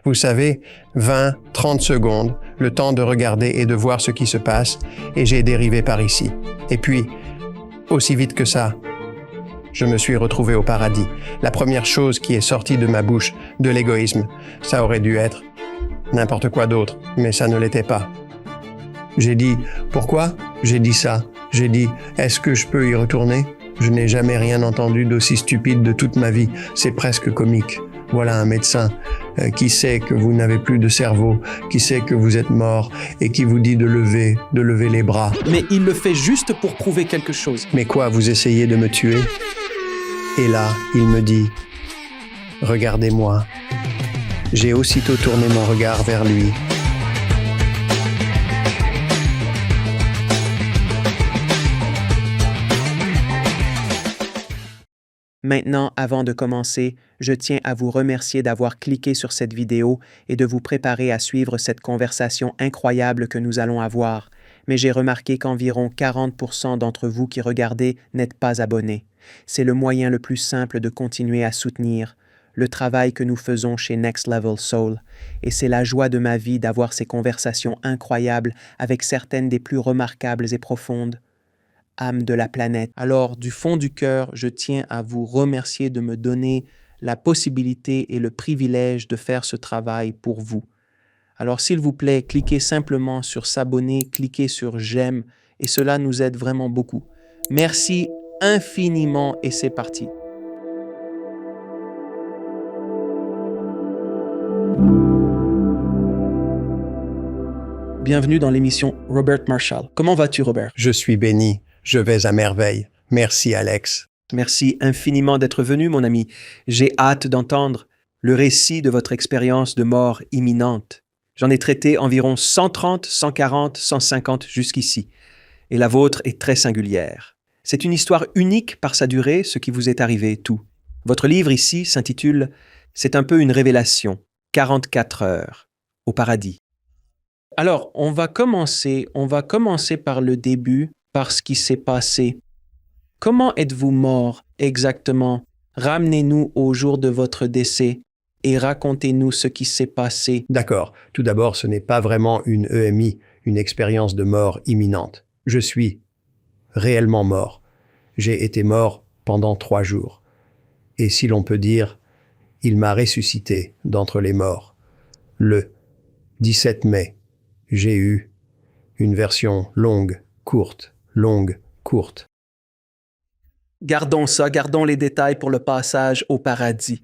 Vous savez, 20, 30 secondes, le temps de regarder et de voir ce qui se passe, et j'ai dérivé par ici. Et puis, aussi vite que ça, je me suis retrouvé au paradis. La première chose qui est sortie de ma bouche, de l'égoïsme, ça aurait dû être n'importe quoi d'autre, mais ça ne l'était pas. J'ai dit, pourquoi? J'ai dit ça. J'ai dit, est-ce que je peux y retourner? Je n'ai jamais rien entendu d'aussi stupide de toute ma vie. C'est presque comique. Voilà un médecin qui sait que vous n'avez plus de cerveau, qui sait que vous êtes mort et qui vous dit de lever les bras. Mais il le fait juste pour prouver quelque chose. Mais quoi, vous essayez de me tuer? Et là, il me dit, regardez-moi. J'ai aussitôt tourné mon regard vers lui. Maintenant, avant de commencer, je tiens à vous remercier d'avoir cliqué sur cette vidéo et de vous préparer à suivre cette conversation incroyable que nous allons avoir. Mais j'ai remarqué qu'environ 40% d'entre vous qui regardez n'êtes pas abonnés. C'est le moyen le plus simple de continuer à soutenir le travail que nous faisons chez Next Level Soul. Et c'est la joie de ma vie d'avoir ces conversations incroyables avec certaines des plus remarquables et profondes âmes de la planète. Alors, du fond du cœur, je tiens à vous remercier de me donner la possibilité et le privilège de faire ce travail pour vous. Alors, s'il vous plaît, cliquez simplement sur s'abonner, cliquez sur j'aime, et cela nous aide vraiment beaucoup. Merci infiniment et c'est parti. Bienvenue dans l'émission Robert Marshall. Comment vas-tu, Robert? Je suis béni. Je vais à merveille. Merci, Alex. Merci infiniment d'être venu, mon ami. J'ai hâte d'entendre le récit de votre expérience de mort imminente. J'en ai traité environ 130, 140, 150 jusqu'ici. Et la vôtre est très singulière. C'est une histoire unique par sa durée, ce qui vous est arrivé, tout. Votre livre ici s'intitule « C'est un peu une révélation, 44 heures, au paradis ». Alors, on va commencer par le début, par ce qui s'est passé. Comment êtes-vous mort exactement? Ramenez-nous au jour de votre décès et racontez-nous ce qui s'est passé. D'accord. Tout d'abord, ce n'est pas vraiment une EMI, une expérience de mort imminente. Je suis réellement mort. J'ai été mort pendant 3 jours. Et si l'on peut dire, il m'a ressuscité d'entre les morts. Le 17 mai, j'ai eu une version longue, courte. Gardons ça, gardons les détails pour le passage au paradis.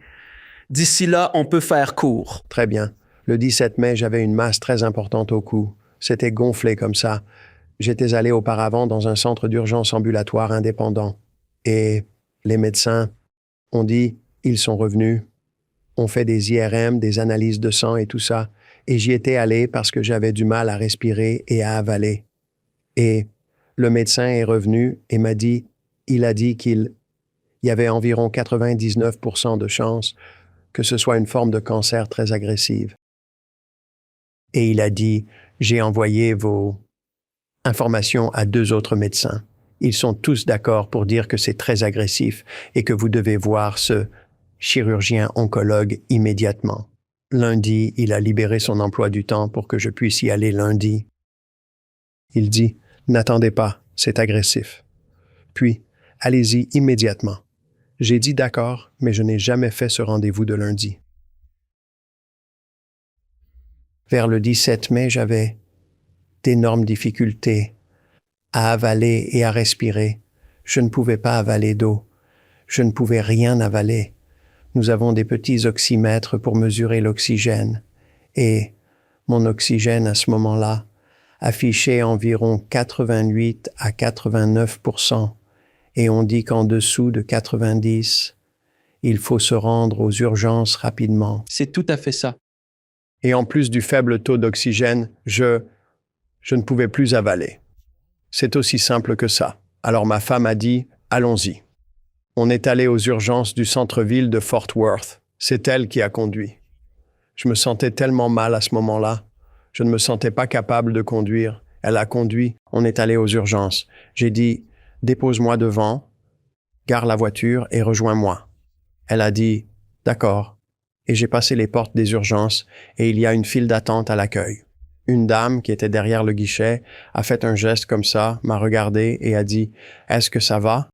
D'ici là, on peut faire court. Très bien. Le 17 mai, j'avais une masse très importante au cou. C'était gonflé comme ça. J'étais allé auparavant dans un centre d'urgence ambulatoire indépendant. Et les médecins ont dit, ils sont revenus. On fait des IRM, des analyses de sang et tout ça. Et j'y étais allé parce que j'avais du mal à respirer et à avaler. Et le médecin est revenu et m'a dit, il a dit qu'il y avait environ 99% de chances que ce soit une forme de cancer très agressive. Et il a dit, j'ai envoyé vos informations à 2 autres médecins. Ils sont tous d'accord pour dire que c'est très agressif et que vous devez voir ce chirurgien oncologue immédiatement. Lundi, il a libéré son emploi du temps pour que je puisse y aller lundi. Il dit, n'attendez pas, c'est agressif. Puis, allez-y immédiatement. J'ai dit d'accord, mais je n'ai jamais fait ce rendez-vous de lundi. Vers le 17 mai, j'avais d'énormes difficultés à avaler et à respirer. Je ne pouvais pas avaler d'eau. Je ne pouvais rien avaler. Nous avons des petits oxymètres pour mesurer l'oxygène. Et mon oxygène à ce moment-là affichait environ 88 à 89%. Et on dit qu'en dessous de 90, il faut se rendre aux urgences rapidement. C'est tout à fait ça. Et en plus du faible taux d'oxygène, je ne pouvais plus avaler. C'est aussi simple que ça. Alors ma femme a dit, allons-y. On est allé aux urgences du centre-ville de Fort Worth. C'est elle qui a conduit. Je me sentais tellement mal à ce moment-là. Je ne me sentais pas capable de conduire. Elle a conduit. On est allé aux urgences. J'ai dit, dépose-moi devant, gare la voiture et rejoins-moi. Elle a dit, d'accord. Et j'ai passé les portes des urgences et il y a une file d'attente à l'accueil. Une dame qui était derrière le guichet a fait un geste comme ça, m'a regardé et a dit « Est-ce que ça va ?»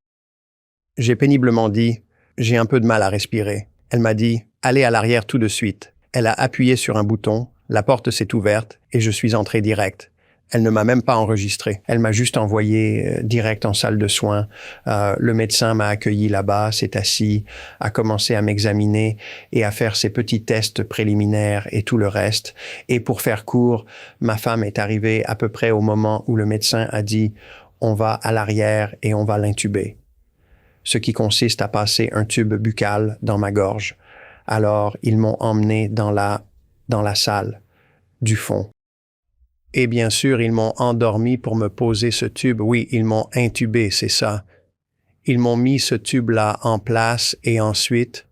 J'ai péniblement dit « J'ai un peu de mal à respirer ». Elle m'a dit « Allez à l'arrière tout de suite ». Elle a appuyé sur un bouton, la porte s'est ouverte et je suis entré direct. Elle ne m'a même pas enregistré. Elle m'a juste envoyé direct en salle de soins. Le médecin m'a accueilli là-bas, s'est assis, a commencé à m'examiner et à faire ses petits tests préliminaires et tout le reste. Et pour faire court, ma femme est arrivée à peu près au moment où le médecin a dit « On va à l'arrière et on va l'intuber ». Ce qui consiste à passer un tube buccal dans ma gorge. Alors, ils m'ont emmené dans la salle du fond. Et bien sûr, ils m'ont endormi pour me poser ce tube. Oui, ils m'ont intubé, c'est ça. Ils m'ont mis ce tube-là en place et ensuite,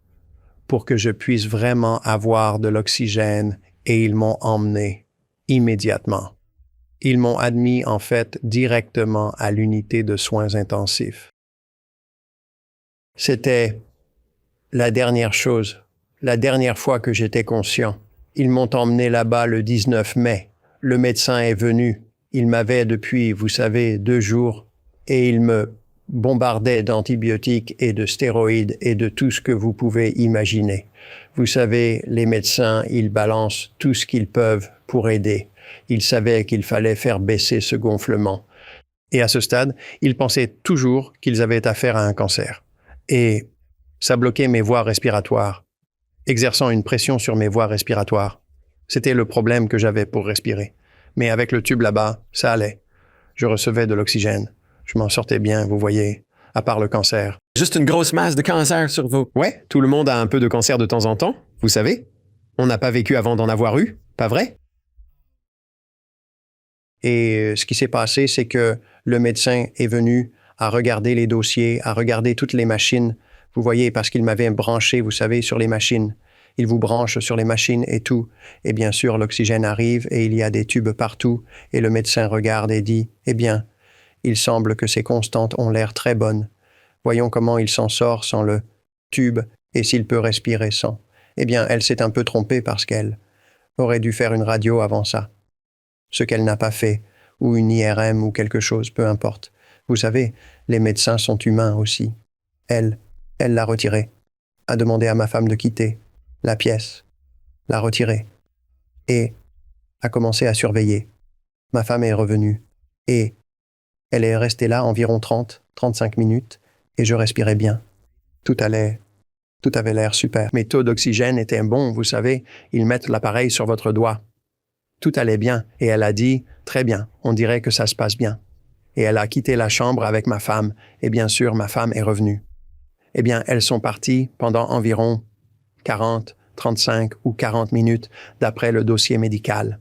pour que je puisse vraiment avoir de l'oxygène, et ils m'ont emmené immédiatement. Ils m'ont admis, en fait, directement à l'unité de soins intensifs. C'était la dernière chose, la dernière fois que j'étais conscient. Ils m'ont emmené là-bas le 19 mai. Le médecin est venu. Il m'avait depuis, vous savez, 2 jours et il me bombardait d'antibiotiques et de stéroïdes et de tout ce que vous pouvez imaginer. Vous savez, les médecins, ils balancent tout ce qu'ils peuvent pour aider. Ils savaient qu'il fallait faire baisser ce gonflement. Et à ce stade, ils pensaient toujours qu'ils avaient affaire à un cancer. Et ça bloquait mes voies respiratoires, exerçant une pression sur mes voies respiratoires. C'était le problème que j'avais pour respirer. Mais avec le tube là-bas, ça allait. Je recevais de l'oxygène. Je m'en sortais bien, vous voyez, à part le cancer. Juste une grosse masse de cancer sur vous. Ouais, tout le monde a un peu de cancer de temps en temps, vous savez. On n'a pas vécu avant d'en avoir eu, pas vrai? Et ce qui s'est passé, c'est que le médecin est venu à regarder les dossiers, à regarder toutes les machines. Vous voyez, parce qu'il m'avait branché, vous savez, sur les machines. Il vous branche sur les machines et tout. Et bien sûr, l'oxygène arrive et il y a des tubes partout. Et le médecin regarde et dit, « Eh bien, il semble que ces constantes ont l'air très bonnes. Voyons comment il s'en sort sans le tube et s'il peut respirer sans. » Eh bien, elle s'est un peu trompée parce qu'elle aurait dû faire une radio avant ça. Ce qu'elle n'a pas fait, ou une IRM ou quelque chose, peu importe. Vous savez, les médecins sont humains aussi. Elle l'a retiré, a demandé à ma femme de quitter la pièce, l'a retiré et a commencé à surveiller. Ma femme est revenue et elle est restée là environ 30-35 minutes et je respirais bien. Tout avait l'air super. Mes taux d'oxygène étaient bons, vous savez, ils mettent l'appareil sur votre doigt. Tout allait bien et elle a dit « Très bien, on dirait que ça se passe bien ». Et elle a quitté la chambre avec ma femme et bien sûr ma femme est revenue. Eh bien, elles sont parties pendant environ 40, 35 ou 40 minutes d'après le dossier médical.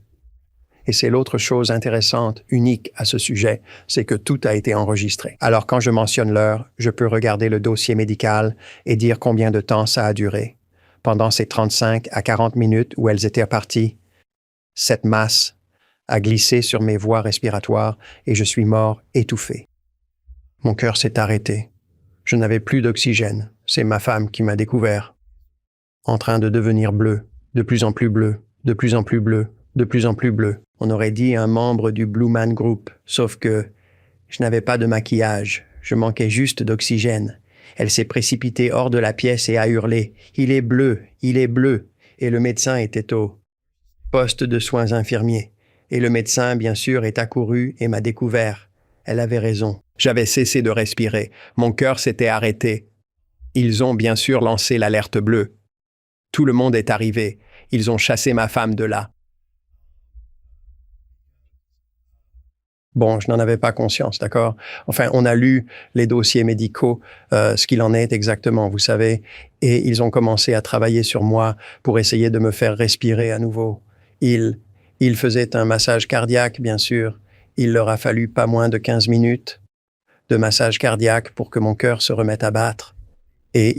Et c'est l'autre chose intéressante, unique à ce sujet, c'est que tout a été enregistré. Alors quand je mentionne l'heure, je peux regarder le dossier médical et dire combien de temps ça a duré. Pendant ces 35 à 40 minutes où elles étaient parties, cette masse a glissé sur mes voies respiratoires et je suis mort étouffé. Mon cœur s'est arrêté. Je n'avais plus d'oxygène. C'est ma femme qui m'a découvert. En train de devenir bleu, de plus en plus bleu, de plus en plus bleu, de plus en plus bleu. On aurait dit un membre du Blue Man Group, sauf que je n'avais pas de maquillage, je manquais juste d'oxygène. Elle s'est précipitée hors de la pièce et a hurlé « Il est bleu, il est bleu !» Et le médecin était au poste de soins infirmiers. Et le médecin, bien sûr, est accouru et m'a découvert. Elle avait raison. J'avais cessé de respirer. Mon cœur s'était arrêté. Ils ont bien sûr lancé l'alerte bleue. Tout le monde est arrivé. Ils ont chassé ma femme de là. Bon, je n'en avais pas conscience, d'accord? Enfin, on a lu les dossiers médicaux, ce qu'il en est exactement, vous savez, et ils ont commencé à travailler sur moi pour essayer de me faire respirer à nouveau. Ils faisaient un massage cardiaque, bien sûr. Il leur a fallu pas moins de 15 minutes de massage cardiaque pour que mon cœur se remette à battre. Et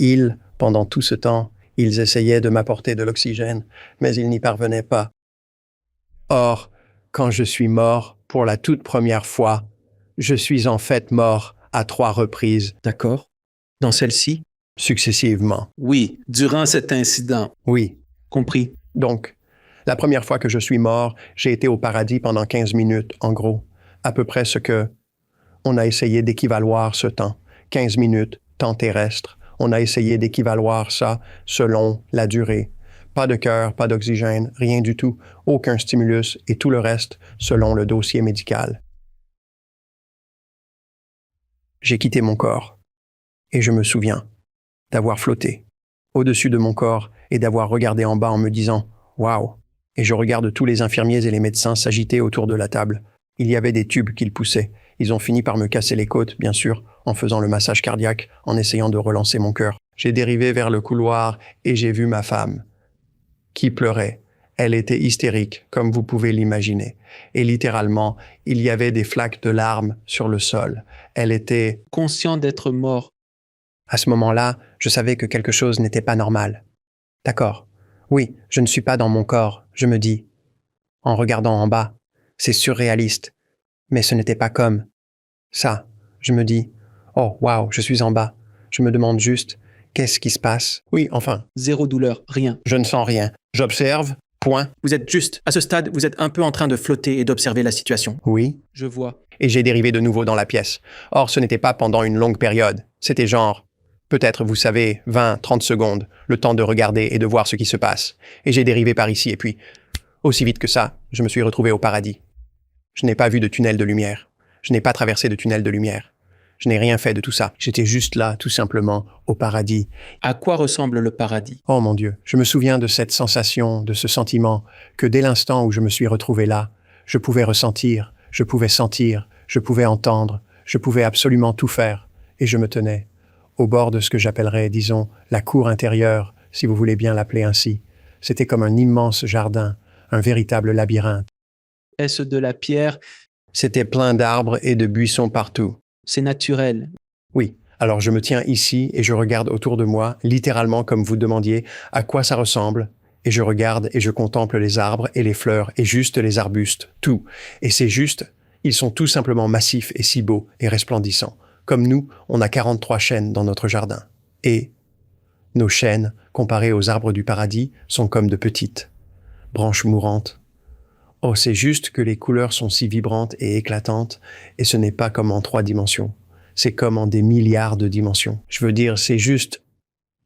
pendant tout ce temps, ils essayaient de m'apporter de l'oxygène, mais ils n'y parvenaient pas. Or, quand je suis mort, pour la toute première fois, je suis en fait mort à 3 reprises. D'accord. Dans celle-ci? Successivement. Oui, durant cet incident. Oui. Compris. Donc, la première fois que je suis mort, j'ai été au paradis pendant 15 minutes, en gros. À peu près ce que on a essayé d'équivaloir ce temps. 15 minutes, temps terrestre. On a essayé d'équivaloir ça selon la durée. Pas de cœur, pas d'oxygène, rien du tout. Aucun stimulus et tout le reste selon le dossier médical. J'ai quitté mon corps. Et je me souviens d'avoir flotté au-dessus de mon corps et d'avoir regardé en bas en me disant « Waouh !» Et je regarde tous les infirmiers et les médecins s'agiter autour de la table. Il y avait des tubes qu'ils poussaient. Ils ont fini par me casser les côtes, bien sûr, en faisant le massage cardiaque, en essayant de relancer mon cœur. J'ai dérivé vers le couloir et j'ai vu ma femme, qui pleurait. Elle était hystérique, comme vous pouvez l'imaginer. Et littéralement, il y avait des flaques de larmes sur le sol. Elle était Conscient d'être mort. À ce moment-là, je savais que quelque chose n'était pas normal. D'accord. Oui, je ne suis pas dans mon corps, je me dis. En regardant en bas, c'est surréaliste. Mais ce n'était pas comme ça. Je me dis, oh, waouh, je suis en bas. Je me demande juste, qu'est-ce qui se passe? Oui, enfin, Zéro douleur, rien. je ne sens rien. J'observe, point. Vous êtes juste, à ce stade, vous êtes un peu en train de flotter et d'observer la situation. Oui. Je vois. Et j'ai dérivé de nouveau dans la pièce. Or, ce n'était pas pendant une longue période. C'était genre, peut-être, vous savez, 20, 30 secondes, le temps de regarder et de voir ce qui se passe. Et j'ai dérivé par ici, et puis, aussi vite que ça, je me suis retrouvé au paradis. Je n'ai pas vu de tunnel de lumière. Je n'ai pas traversé de tunnel de lumière. Je n'ai rien fait de tout ça. J'étais juste là, tout simplement, au paradis. À quoi ressemble le paradis? Oh mon Dieu, je me souviens de cette sensation, de ce sentiment, que dès l'instant où je me suis retrouvé là, je pouvais ressentir, je pouvais sentir, je pouvais entendre, je pouvais absolument tout faire. Et je me tenais au bord de ce que j'appellerais, disons, la cour intérieure, si vous voulez bien l'appeler ainsi. C'était comme un immense jardin, un véritable labyrinthe. Est-ce de la pierre? C'était plein d'arbres et de buissons partout. C'est naturel. Oui, alors je me tiens ici et je regarde autour de moi, littéralement comme vous demandiez, à quoi ça ressemble. Et je regarde et je contemple les arbres et les fleurs et juste les arbustes, tout. Et c'est juste, ils sont tout simplement massifs et si beaux et resplendissants. Comme nous, on a 43 chênes dans notre jardin. Et nos chênes, comparés aux arbres du paradis, sont comme de petites branches mourantes. Oh, c'est juste que les couleurs sont si vibrantes et éclatantes, et ce n'est pas comme en 3 dimensions. C'est comme en des milliards de dimensions. Je veux dire, c'est juste,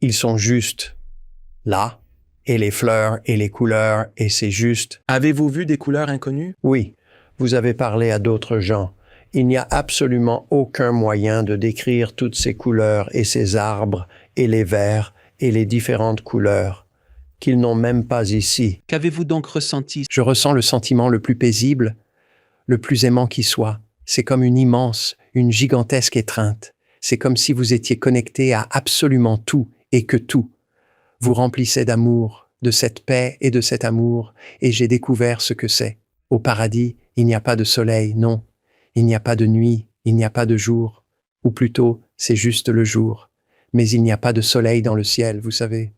ils sont juste là, et les fleurs et les couleurs, et c'est juste. Avez-vous vu des couleurs inconnues? Oui, vous avez parlé à d'autres gens. Il n'y a absolument aucun moyen de décrire toutes ces couleurs et ces arbres, et les vers, et les différentes couleurs, qu'ils n'ont même pas ici. Qu'avez-vous donc ressenti? Je ressens le sentiment le plus paisible, le plus aimant qui soit. C'est comme une immense, une gigantesque étreinte. C'est comme si vous étiez connecté à absolument tout et que tout vous remplissait d'amour, de cette paix et de cet amour, et j'ai découvert ce que c'est. Au paradis, il n'y a pas de soleil, non. Il n'y a pas de nuit, il n'y a pas de jour. Ou plutôt, c'est juste le jour. Mais il n'y a pas de soleil dans le ciel, vous savez.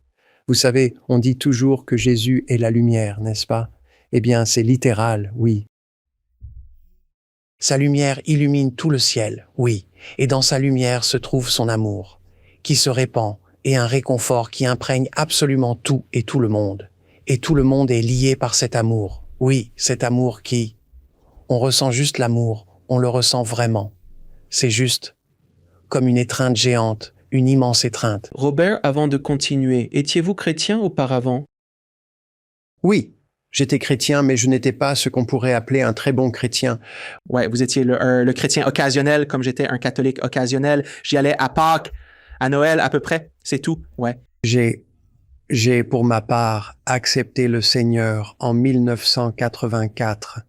Vous savez, on dit toujours que Jésus est la lumière, n'est-ce pas? Eh bien, c'est littéral, oui. Sa lumière illumine tout le ciel, oui, et dans sa lumière se trouve son amour, qui se répand, et un réconfort qui imprègne absolument tout et tout le monde. Et tout le monde est lié par cet amour, oui, cet amour qui... On ressent juste l'amour, on le ressent vraiment. C'est juste comme une étreinte géante, une immense étreinte. Robert, avant de continuer, étiez-vous chrétien auparavant? Oui, j'étais chrétien, mais je n'étais pas ce qu'on pourrait appeler un très bon chrétien. Ouais, vous étiez le chrétien occasionnel, comme j'étais un catholique occasionnel. J'y allais à Pâques, à Noël à peu près, c'est tout, ouais. J'ai pour ma part accepté le Seigneur en 1984.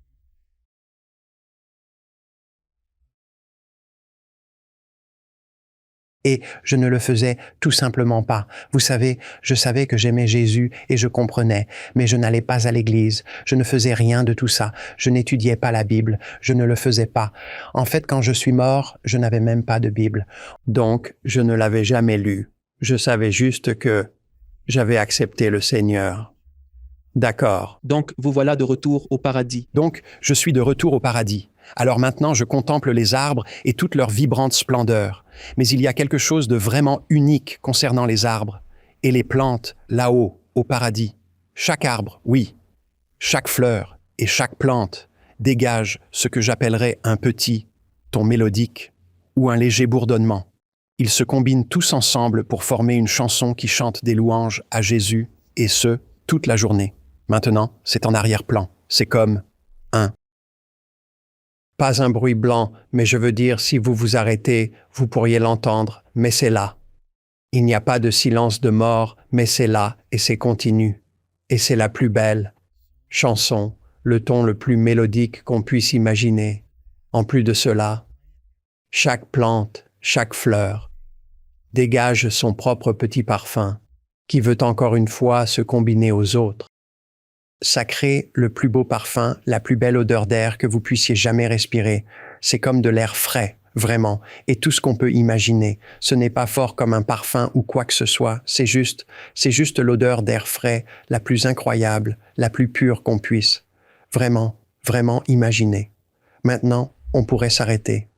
Et je ne le faisais tout simplement pas. Vous savez, je savais que j'aimais Jésus et je comprenais, mais je n'allais pas à l'église, je ne faisais rien de tout ça, je n'étudiais pas la Bible, je ne le faisais pas. En fait, quand je suis mort, je n'avais même pas de Bible. Donc, je ne l'avais jamais lue. Je savais juste que j'avais accepté le Seigneur. D'accord. Donc, vous voilà de retour au paradis. Donc, je suis de retour au paradis. Alors maintenant, je contemple les arbres et toute leur vibrante splendeur. Mais il y a quelque chose de vraiment unique concernant les arbres et les plantes là-haut, au paradis. Chaque arbre, oui, chaque fleur et chaque plante dégage ce que j'appellerais un petit ton mélodique ou un léger bourdonnement. Ils se combinent tous ensemble pour former une chanson qui chante des louanges à Jésus, et ce, toute la journée. Maintenant, c'est en arrière-plan. C'est comme un. Pas un bruit blanc, mais je veux dire, si vous vous arrêtez, vous pourriez l'entendre, mais c'est là. Il n'y a pas de silence de mort, mais c'est là, et c'est continu. Et c'est la plus belle chanson, le ton le plus mélodique qu'on puisse imaginer. En plus de cela, chaque plante, chaque fleur, dégage son propre petit parfum, qui veut encore une fois se combiner aux autres. Ça crée le plus beau parfum, la plus belle odeur d'air que vous puissiez jamais respirer. C'est comme de l'air frais, vraiment, et tout ce qu'on peut imaginer. Ce n'est pas fort comme un parfum ou quoi que ce soit, c'est juste l'odeur d'air frais, la plus incroyable, la plus pure qu'on puisse. Vraiment, vraiment imaginer. Maintenant, on pourrait s'arrêter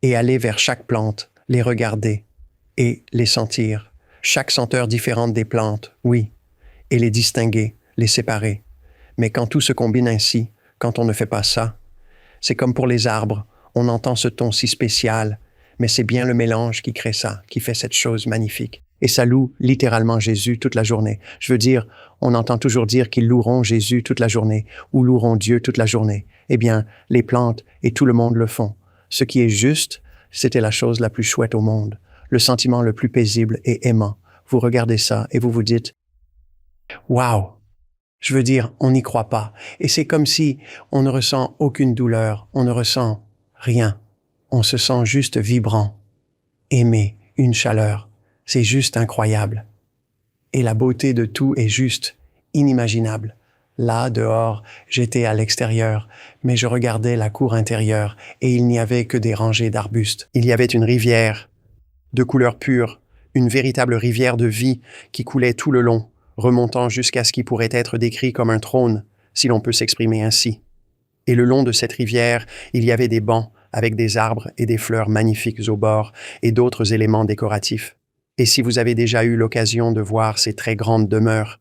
et aller vers chaque plante, les regarder et les sentir. Chaque senteur différente des plantes, oui, et les distinguer, les séparer. Mais quand tout se combine ainsi, quand on ne fait pas ça, c'est comme pour les arbres, on entend ce ton si spécial, mais c'est bien le mélange qui crée ça, qui fait cette chose magnifique. Et ça loue littéralement Jésus toute la journée. Je veux dire, on entend toujours dire qu'ils loueront Jésus toute la journée, ou loueront Dieu toute la journée. Eh bien, les plantes et tout le monde le font. Ce qui est juste, c'était la chose la plus chouette au monde, le sentiment le plus paisible et aimant. Vous regardez ça et vous vous dites « Wow !» Je veux dire, on n'y croit pas. Et c'est comme si on ne ressent aucune douleur, on ne ressent rien. On se sent juste vibrant, aimé, une chaleur. C'est juste incroyable. Et la beauté de tout est juste inimaginable. Là, dehors, j'étais à l'extérieur, mais je regardais la cour intérieure et il n'y avait que des rangées d'arbustes. Il y avait une rivière de couleur pure, une véritable rivière de vie qui coulait tout le long, remontant jusqu'à ce qui pourrait être décrit comme un trône, si l'on peut s'exprimer ainsi. Et le long de cette rivière, il y avait des bancs avec des arbres et des fleurs magnifiques au bord et d'autres éléments décoratifs. Et si vous avez déjà eu l'occasion de voir ces très grandes demeures,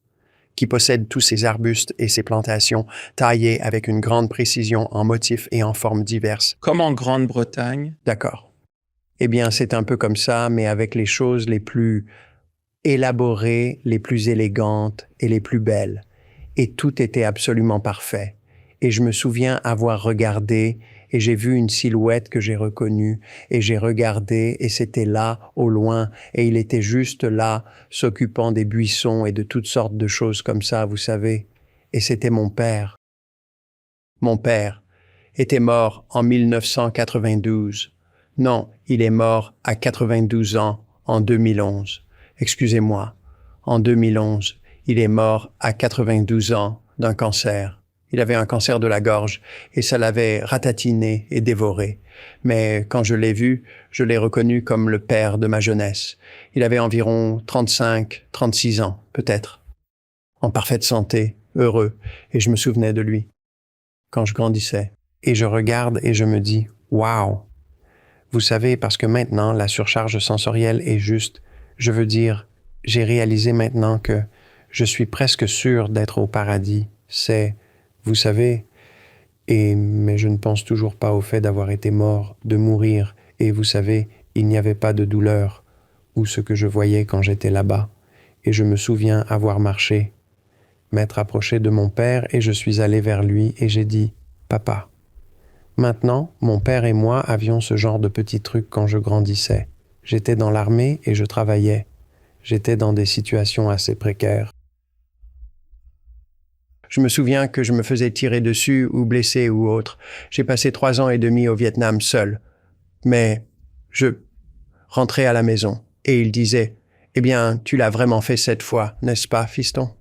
qui possèdent tous ces arbustes et ces plantations taillées avec une grande précision en motifs et en formes diverses. Comme en Grande-Bretagne. D'accord. Eh bien, c'est un peu comme ça, mais avec les choses les plus élaborées, les plus élégantes et les plus belles. Et tout était absolument parfait. Et je me souviens avoir regardé et j'ai vu une silhouette que j'ai reconnue et j'ai regardé et c'était là, au loin, et il était juste là, s'occupant des buissons et de toutes sortes de choses comme ça, vous savez. Et c'était mon père. Mon père était mort en 1992. Non, il est mort à 92 ans en 2011. Excusez-moi, en 2011, il est mort à 92 ans d'un cancer. Il avait un cancer de la gorge et ça l'avait ratatiné et dévoré. Mais quand je l'ai vu, je l'ai reconnu comme le père de ma jeunesse. Il avait environ 35, 36 ans, peut-être. En parfaite santé, heureux, et je me souvenais de lui quand je grandissais. Et je regarde et je me dis, wow! Vous savez, parce que maintenant, la surcharge sensorielle est juste, je veux dire, j'ai réalisé maintenant que je suis presque sûr d'être au paradis. C'est, vous savez, mais je ne pense toujours pas au fait d'avoir été mort, de mourir, et vous savez, il n'y avait pas de douleur, ou ce que je voyais quand j'étais là-bas. Et je me souviens avoir marché, m'être approché de mon père, et je suis allé vers lui, et j'ai dit, « Papa ». Maintenant, mon père et moi avions ce genre de petits trucs quand je grandissais. J'étais dans l'armée et je travaillais. J'étais dans des situations assez précaires. Je me souviens que je me faisais tirer dessus ou blesser ou autre. J'ai passé 3 ans et demi au Vietnam seul. Mais je rentrais à la maison et il disait « Eh bien, tu l'as vraiment fait cette fois, n'est-ce pas, fiston ?»«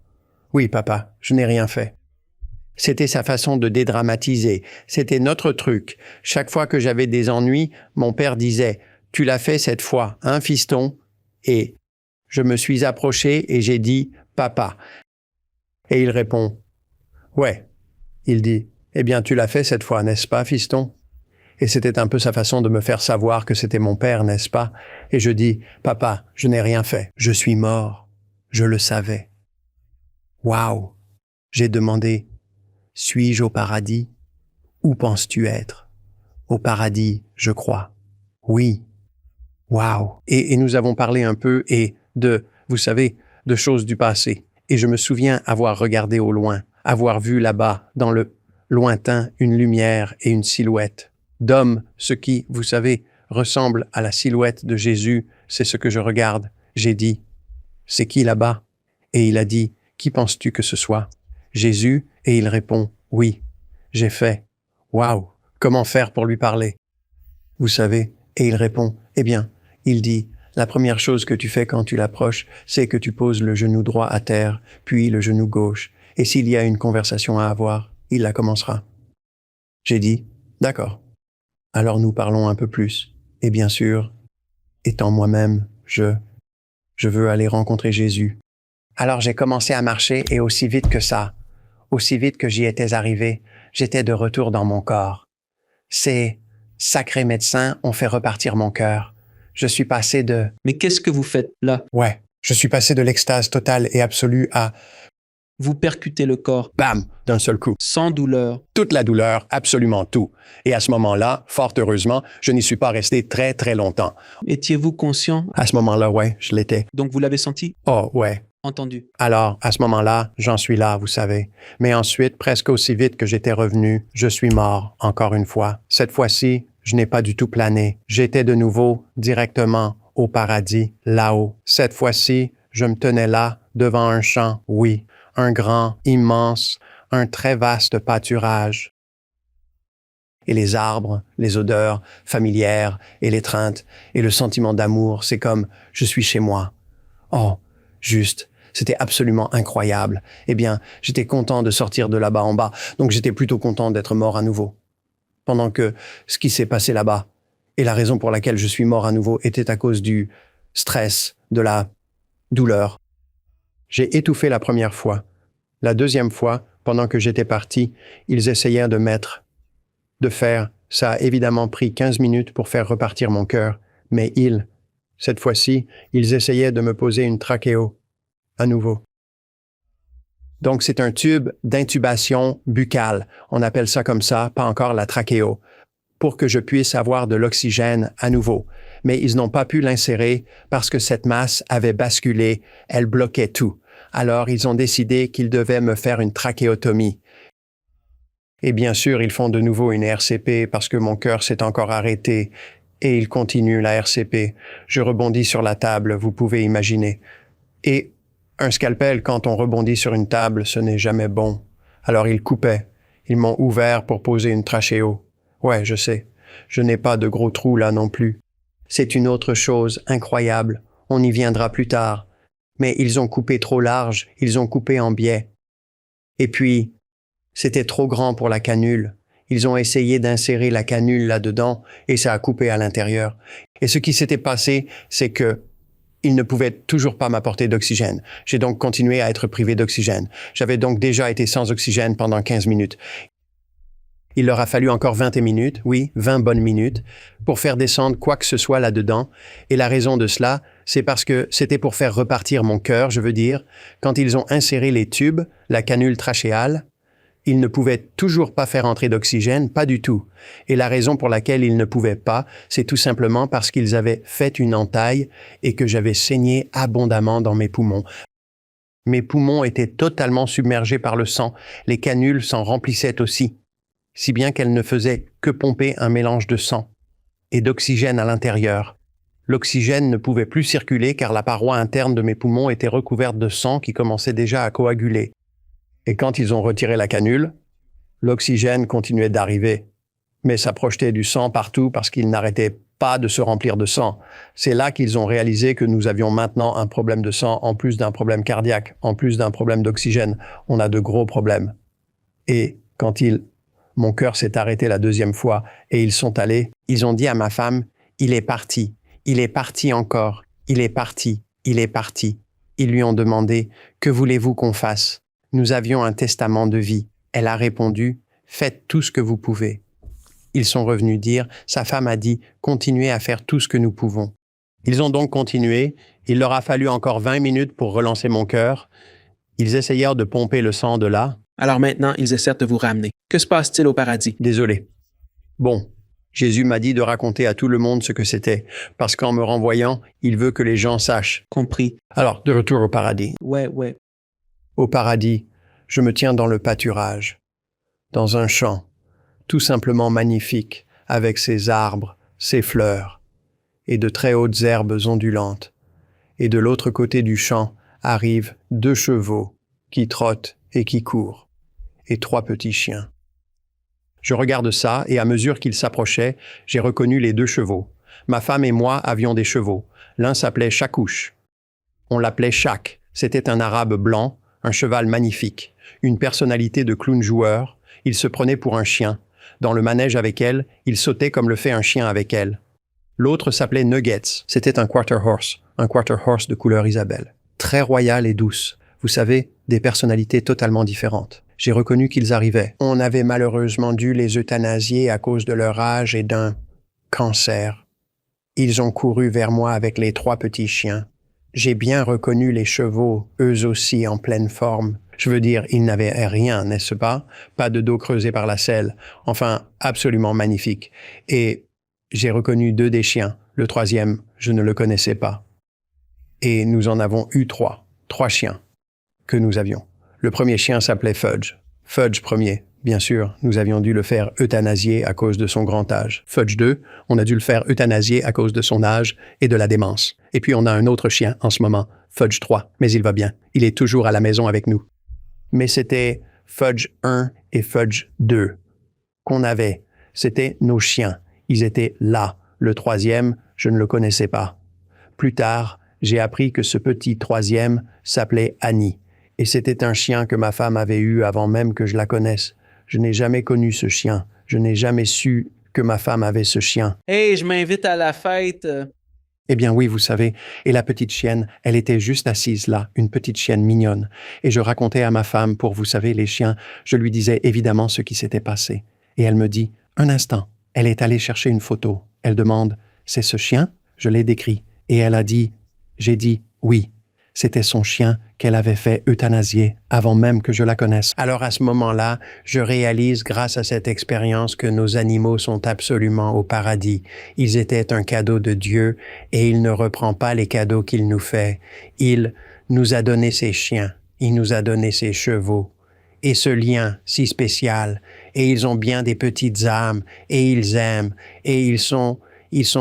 Oui, papa, je n'ai rien fait. » C'était sa façon de dédramatiser. C'était notre truc. Chaque fois que j'avais des ennuis, mon père disait « Tu l'as fait cette fois, hein, fiston ?» Et je me suis approché et j'ai dit « Papa ». Et il répond « Ouais ». Il dit « Eh bien, tu l'as fait cette fois, n'est-ce pas, fiston ?» Et c'était un peu sa façon de me faire savoir que c'était mon père, n'est-ce pas? Et je dis « Papa, je n'ai rien fait. Je suis mort. Je le savais. » Waouh! J'ai demandé, suis-je au paradis? Où penses-tu être? Au paradis, je crois. Oui. Waouh! Et nous avons parlé un peu vous savez, de choses du passé. Et je me souviens avoir regardé au loin, avoir vu là-bas, dans le lointain, une lumière et une silhouette d'homme, ce qui, vous savez, ressemble à la silhouette de Jésus, c'est ce que je regarde. J'ai dit, c'est qui là-bas? Et il a dit, qui penses-tu que ce soit? Jésus, et il répond, oui. J'ai fait, waouh, comment faire pour lui parler? Vous savez, et il répond, eh bien, il dit, la première chose que tu fais quand tu l'approches, c'est que tu poses le genou droit à terre, puis le genou gauche, et s'il y a une conversation à avoir, il la commencera. J'ai dit, d'accord. Alors nous parlons un peu plus. Et bien sûr, étant moi-même, je veux aller rencontrer Jésus. Alors j'ai commencé à marcher et aussi vite que ça, aussi vite que j'y étais arrivé, j'étais de retour dans mon corps. Ces sacrés médecins ont fait repartir mon cœur. Je suis passé de... Mais qu'est-ce que vous faites là? Ouais, je suis passé de l'extase totale et absolue à Vous percutez le corps bam, d'un seul coup. sans douleur. Toute la douleur, absolument tout. Et à ce moment-là, fort heureusement, je n'y suis pas resté très, très longtemps. Étiez-vous conscient? À ce moment-là, ouais, je l'étais. Donc vous l'avez senti? Oh, ouais. Entendu. Alors, à ce moment-là, j'en suis là, vous savez. Mais ensuite, presque aussi vite que j'étais revenu, je suis mort, encore une fois. Cette fois-ci, je n'ai pas du tout plané. J'étais de nouveau directement au paradis, là-haut. Cette fois-ci, je me tenais là, devant un champ, oui, un grand, immense, un très vaste pâturage. Et les arbres, les odeurs familières et l'étreinte et le sentiment d'amour, c'est comme je suis chez moi. Oh, juste, c'était absolument incroyable. Eh bien, j'étais content de sortir de là-bas en bas, donc j'étais plutôt content d'être mort à nouveau. Pendant que ce qui s'est passé là-bas, et la raison pour laquelle je suis mort à nouveau, était à cause du stress, de la douleur. J'ai étouffé la première fois. La deuxième fois, pendant que j'étais parti, ils essayèrent de faire. Ça a évidemment pris 15 minutes pour faire repartir mon cœur, mais cette fois-ci, ils essayaient de me poser une trachéo, à nouveau. Donc, c'est un tube d'intubation buccale. On appelle ça comme ça, pas encore la trachéo, pour que je puisse avoir de l'oxygène à nouveau. Mais ils n'ont pas pu l'insérer parce que cette masse avait basculé, elle bloquait tout. Alors, ils ont décidé qu'ils devaient me faire une trachéotomie. Et bien sûr, ils font de nouveau une RCP parce que mon cœur s'est encore arrêté. Et ils continuent la RCP. Je rebondis sur la table, vous pouvez imaginer. Et un scalpel, quand on rebondit sur une table, ce n'est jamais bon. Alors ils coupaient. Ils m'ont ouvert pour poser une trachéo. Ouais, je sais. Je n'ai pas de gros trous là non plus. C'est une autre chose incroyable. On y viendra plus tard. Mais ils ont coupé trop large, ils ont coupé en biais. Et puis, c'était trop grand pour la canule. Ils ont essayé d'insérer la canule là-dedans et ça a coupé à l'intérieur. Et ce qui s'était passé, c'est que ils ne pouvaient toujours pas m'apporter d'oxygène. J'ai donc continué à être privé d'oxygène. J'avais donc déjà été sans oxygène pendant 15 minutes. Il leur a fallu encore 20 minutes, oui, 20 bonnes minutes, pour faire descendre quoi que ce soit là-dedans. Et la raison de cela, c'est parce que c'était pour faire repartir mon cœur, je veux dire. Quand ils ont inséré les tubes, la canule trachéale, ils ne pouvaient toujours pas faire entrer d'oxygène, pas du tout. Et la raison pour laquelle ils ne pouvaient pas, c'est tout simplement parce qu'ils avaient fait une entaille et que j'avais saigné abondamment dans mes poumons. Mes poumons étaient totalement submergés par le sang. Les canules s'en remplissaient aussi, si bien qu'elles ne faisaient que pomper un mélange de sang et d'oxygène à l'intérieur. L'oxygène ne pouvait plus circuler car la paroi interne de mes poumons était recouverte de sang qui commençait déjà à coaguler. Et quand ils ont retiré la canule, l'oxygène continuait d'arriver, mais ça projetait du sang partout parce qu'il n'arrêtait pas de se remplir de sang. C'est là qu'ils ont réalisé que nous avions maintenant un problème de sang en plus d'un problème cardiaque, en plus d'un problème d'oxygène. On a de gros problèmes. Et quand mon cœur s'est arrêté la deuxième fois et ils sont allés, ils ont dit à ma femme, il est parti encore, il est parti. Ils lui ont demandé, que voulez-vous qu'on fasse? Nous avions un testament de vie. Elle a répondu, faites tout ce que vous pouvez. Ils sont revenus dire, sa femme a dit, continuez à faire tout ce que nous pouvons. Ils ont donc continué. Il leur a fallu encore 20 minutes pour relancer mon cœur. Ils essayèrent de pomper le sang de là. Alors maintenant, ils essaient de vous ramener. Que se passe-t-il au paradis? Désolé. Bon, Jésus m'a dit de raconter à tout le monde ce que c'était, parce qu'en me renvoyant, il veut que les gens sachent. Compris. Alors, de retour au paradis. Ouais. Au paradis, je me tiens dans le pâturage, dans un champ, tout simplement magnifique, avec ses arbres, ses fleurs, et de très hautes herbes ondulantes. Et de l'autre côté du champ arrivent 2 chevaux qui trottent et qui courent, et 3 petits chiens. Je regarde ça, et à mesure qu'ils s'approchaient, j'ai reconnu les 2 chevaux. Ma femme et moi avions des chevaux. L'un s'appelait Chakouche. On l'appelait Chak. C'était un arabe blanc, un cheval magnifique, une personnalité de clown joueur. Il se prenait pour un chien. Dans le manège avec elle, il sautait comme le fait un chien avec elle. L'autre s'appelait Nuggets. C'était un quarter horse de couleur Isabelle. Très royal et douce. Vous savez, des personnalités totalement différentes. J'ai reconnu qu'ils arrivaient. On avait malheureusement dû les euthanasier à cause de leur âge et d'un cancer. Ils ont couru vers moi avec les 3 petits chiens. J'ai bien reconnu les chevaux, eux aussi en pleine forme. Je veux dire, ils n'avaient rien, n'est-ce pas? Pas de dos creusé par la selle. Enfin, absolument magnifique. Et j'ai reconnu 2 des chiens. Le 3e, je ne le connaissais pas. Et nous en avons eu 3 chiens que nous avions. Le premier chien s'appelait Fudge. Fudge premier, bien sûr, nous avions dû le faire euthanasier à cause de son grand âge. Fudge 2, on a dû le faire euthanasier à cause de son âge et de la démence. Et puis on a un autre chien en ce moment, Fudge 3, mais il va bien. Il est toujours à la maison avec nous. Mais c'était Fudge 1 et Fudge 2 qu'on avait. C'était nos chiens. Ils étaient là. Le 3e, je ne le connaissais pas. Plus tard, j'ai appris que ce petit 3e s'appelait Annie. Et c'était un chien que ma femme avait eu avant même que je la connaisse. Je n'ai jamais connu ce chien. Je n'ai jamais su que ma femme avait ce chien. Hey, je m'invite à la fête. Eh bien oui, vous savez. Et la petite chienne, elle était juste assise là, une petite chienne mignonne. Et je racontais à ma femme, pour vous savez, les chiens, je lui disais évidemment ce qui s'était passé. Et elle me dit, un instant. Elle est allée chercher une photo. Elle demande, c'est ce chien? Je l'ai décrit. Et elle a dit, j'ai dit oui. C'était son chien qu'elle avait fait euthanasier avant même que je la connaisse. Alors à ce moment-là, je réalise grâce à cette expérience que nos animaux sont absolument au paradis. Ils étaient un cadeau de Dieu et il ne reprend pas les cadeaux qu'il nous fait. Il nous a donné ses chiens, il nous a donné ses chevaux. Et ce lien si spécial, et ils ont bien des petites âmes, et ils aiment, et ils sont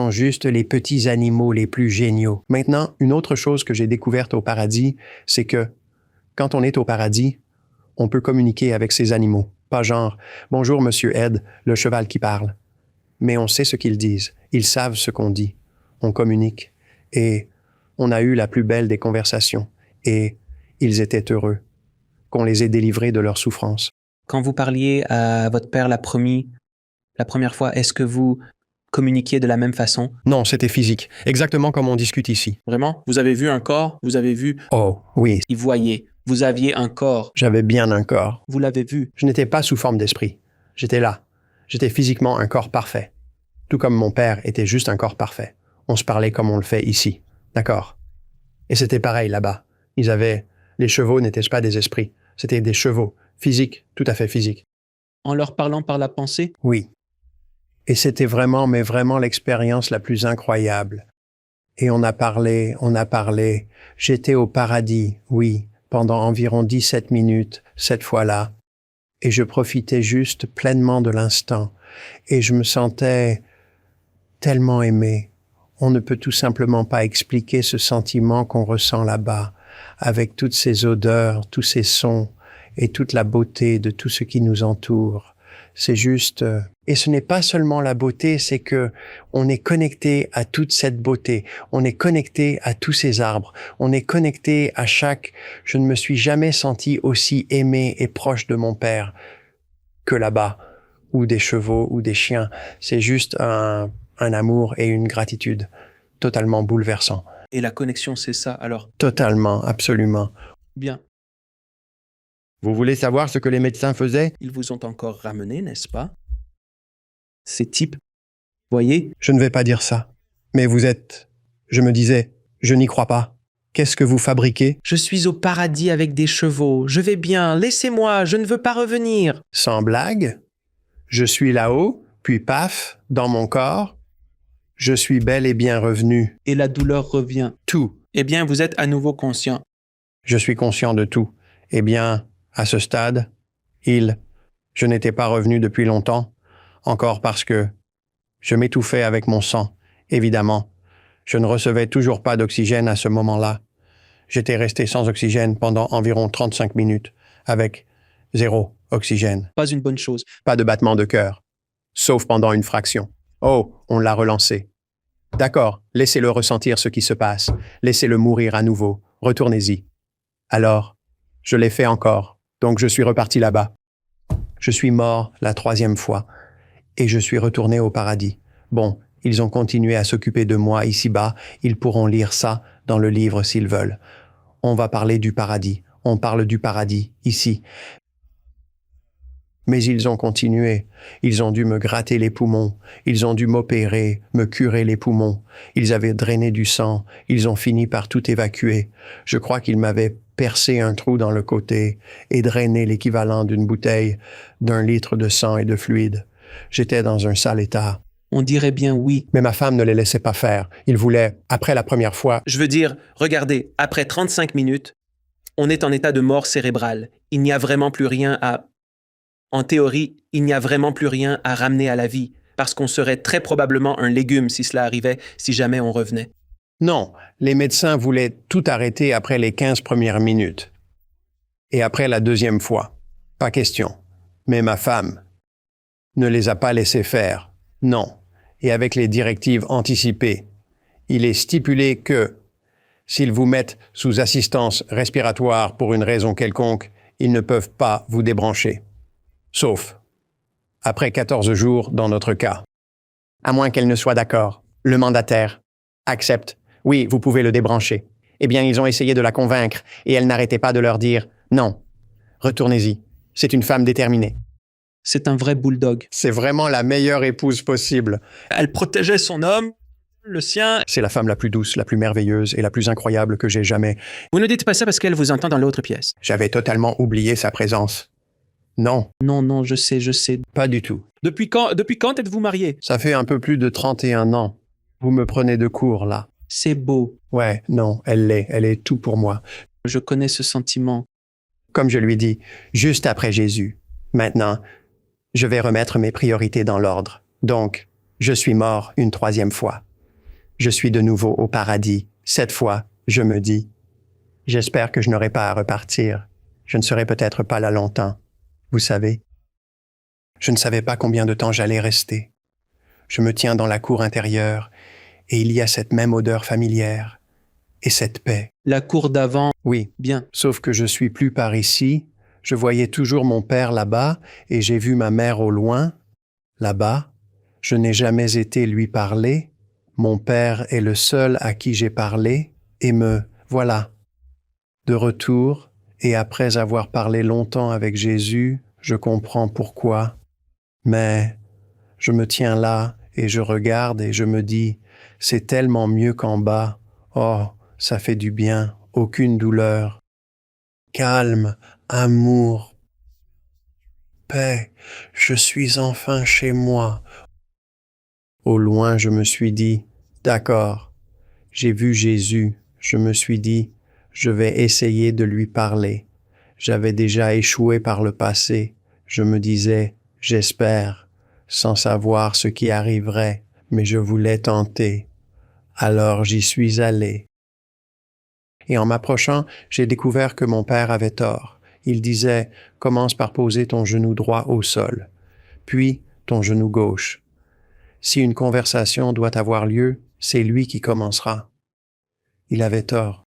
juste les petits animaux les plus géniaux. Maintenant, une autre chose que j'ai découverte au paradis, c'est que quand on est au paradis, on peut communiquer avec ces animaux. Pas genre « Bonjour, Monsieur Ed, le cheval qui parle ». Mais on sait ce qu'ils disent. Ils savent ce qu'on dit. On communique. Et on a eu la plus belle des conversations. Et ils étaient heureux qu'on les ait délivrés de leur souffrance. Quand vous parliez à votre père la première fois, est-ce que vous communiquiez de la même façon? Non, c'était physique. Exactement comme on discute ici. Vraiment? Vous avez vu un corps? Vous avez vu? Oh, oui. Il voyait. Vous aviez un corps. J'avais bien un corps. Vous l'avez vu. Je n'étais pas sous forme d'esprit. J'étais là. J'étais physiquement un corps parfait. Tout comme mon père était juste un corps parfait. On se parlait comme on le fait ici. D'accord? Et c'était pareil là-bas. Les chevaux n'étaient pas des esprits. C'était des chevaux. Physiques, tout à fait physiques. En leur parlant par la pensée? Oui. Et c'était vraiment, mais vraiment l'expérience la plus incroyable. Et on a parlé. J'étais au paradis, oui, pendant environ 17 minutes, cette fois-là. Et je profitais juste pleinement de l'instant. Et je me sentais tellement aimé. On ne peut tout simplement pas expliquer ce sentiment qu'on ressent là-bas, avec toutes ces odeurs, tous ces sons, et toute la beauté de tout ce qui nous entoure. C'est juste... Et ce n'est pas seulement la beauté, c'est que on est connecté à toute cette beauté. On est connecté à tous ces arbres. On est connecté à chaque... Je ne me suis jamais senti aussi aimé et proche de mon père que là-bas, ou des chevaux, ou des chiens. C'est juste un amour et une gratitude totalement bouleversant. Et la connexion, c'est ça, alors? Totalement, absolument. Bien. Vous voulez savoir ce que les médecins faisaient? Ils vous ont encore ramené, n'est-ce pas? Ces types, voyez? Je ne vais pas dire ça. Mais vous êtes... Je me disais, je n'y crois pas. Qu'est-ce que vous fabriquez? Je suis au paradis avec des chevaux. Je vais bien. Laissez-moi. Je ne veux pas revenir. Sans blague, je suis là-haut, puis paf, dans mon corps, je suis bel et bien revenu. Et la douleur revient. Tout. Eh bien, vous êtes à nouveau conscient. Je suis conscient de tout. Eh bien, à ce stade, je n'étais pas revenu depuis longtemps, encore parce que je m'étouffais avec mon sang. Évidemment, je ne recevais toujours pas d'oxygène à ce moment-là. J'étais resté sans oxygène pendant environ 35 minutes, avec 0 oxygène. Pas une bonne chose. Pas de battement de cœur, sauf pendant une fraction. Oh, on l'a relancé. D'accord, laissez-le ressentir ce qui se passe. Laissez-le mourir à nouveau. Retournez-y. Alors, je l'ai fait encore, donc je suis reparti là-bas. Je suis mort la 3e fois, et je suis retourné au paradis. Bon, ils ont continué à s'occuper de moi ici-bas, ils pourront lire ça dans le livre s'ils veulent. On va parler du paradis, on parle du paradis, ici. Mais ils ont continué, ils ont dû me gratter les poumons, ils ont dû m'opérer, me curer les poumons, ils avaient drainé du sang, ils ont fini par tout évacuer. Je crois qu'ils m'avaient percé un trou dans le côté et drainé l'équivalent d'une bouteille d'1 litre de sang et de fluide. J'étais dans un sale état. On dirait bien oui. Mais ma femme ne les laissait pas faire. Il voulait, après la première fois, Je veux dire, regardez, après 35 minutes, on est en état de mort cérébrale. Il n'y a vraiment plus rien à... En théorie, il n'y a vraiment plus rien à ramener à la vie, parce qu'on serait très probablement un légume si cela arrivait, si jamais on revenait. non, les médecins voulaient tout arrêter après les 15 premières minutes. Et après la 2e fois. Pas question. Mais ma femme ne les a pas laissés faire. Non. Et avec les directives anticipées, il est stipulé que s'ils vous mettent sous assistance respiratoire pour une raison quelconque, ils ne peuvent pas vous débrancher. Sauf après 14 jours dans notre cas. À moins qu'elle ne soit d'accord. Le mandataire accepte. Oui, vous pouvez le débrancher. Eh bien, ils ont essayé de la convaincre et elle n'arrêtait pas de leur dire « Non, retournez-y. C'est une femme déterminée. C'est un vrai bulldog. C'est vraiment la meilleure épouse possible. Elle protégeait son homme, le sien. C'est la femme la plus douce, la plus merveilleuse et la plus incroyable que j'ai jamais. Vous ne dites pas ça parce qu'elle vous entend dans l'autre pièce. J'avais totalement oublié sa présence. Non, Non, je sais. pas du tout. Depuis quand êtes-vous marié? Ça fait un peu plus de 31 ans. Vous me prenez de court, là. C'est beau. Ouais, non, elle est tout pour moi. Je connais ce sentiment. Comme je lui dis, juste après Jésus. Maintenant, je vais remettre mes priorités dans l'ordre. Donc, je suis mort une 3e fois. Je suis de nouveau au paradis. Cette fois, je me dis, j'espère que je n'aurai pas à repartir. Je ne serai peut-être pas là longtemps. Vous savez, je ne savais pas combien de temps j'allais rester. Je me tiens dans la cour intérieure et il y a cette même odeur familière et cette paix. La cour d'avant, Oui, bien. sauf que je suis plus par ici. Je voyais toujours mon père là-bas et j'ai vu ma mère au loin, là-bas. Je n'ai jamais été lui parler. Mon père est le seul à qui j'ai parlé et me voilà. De retour, et après avoir parlé longtemps avec Jésus, je comprends pourquoi. Mais je me tiens là et je regarde et je me dis, c'est tellement mieux qu'en bas. Oh, ça fait du bien, aucune douleur. Calme, amour, paix, je suis enfin chez moi. Au loin, je me suis dit, d'accord, j'ai vu Jésus, je me suis dit, je vais essayer de lui parler. J'avais déjà échoué par le passé, je me disais, j'espère, sans savoir ce qui arriverait, mais je voulais tenter. Alors j'y suis allé. Et en m'approchant, j'ai découvert que mon père avait tort. Il disait, commence par poser ton genou droit au sol, puis ton genou gauche. Si une conversation doit avoir lieu, c'est lui qui commencera. Il avait tort.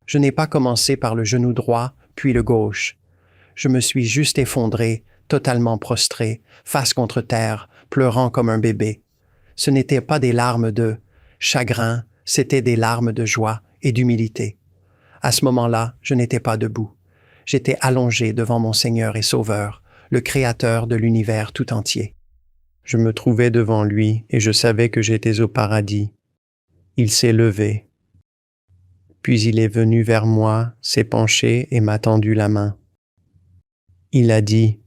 Je n'ai pas commencé par le genou droit, puis le gauche. Je me suis juste effondré, totalement prostré, face contre terre, pleurant comme un bébé. Ce n'étaient pas des larmes de chagrin, c'étaient des larmes de joie et d'humilité. À ce moment-là, je n'étais pas debout. J'étais allongé devant mon Seigneur et Sauveur, le Créateur de l'univers tout entier. Je me trouvais devant lui et je savais que j'étais au paradis. Il s'est levé. Puis il est venu vers moi, s'est penché et m'a tendu la main. Il a dit,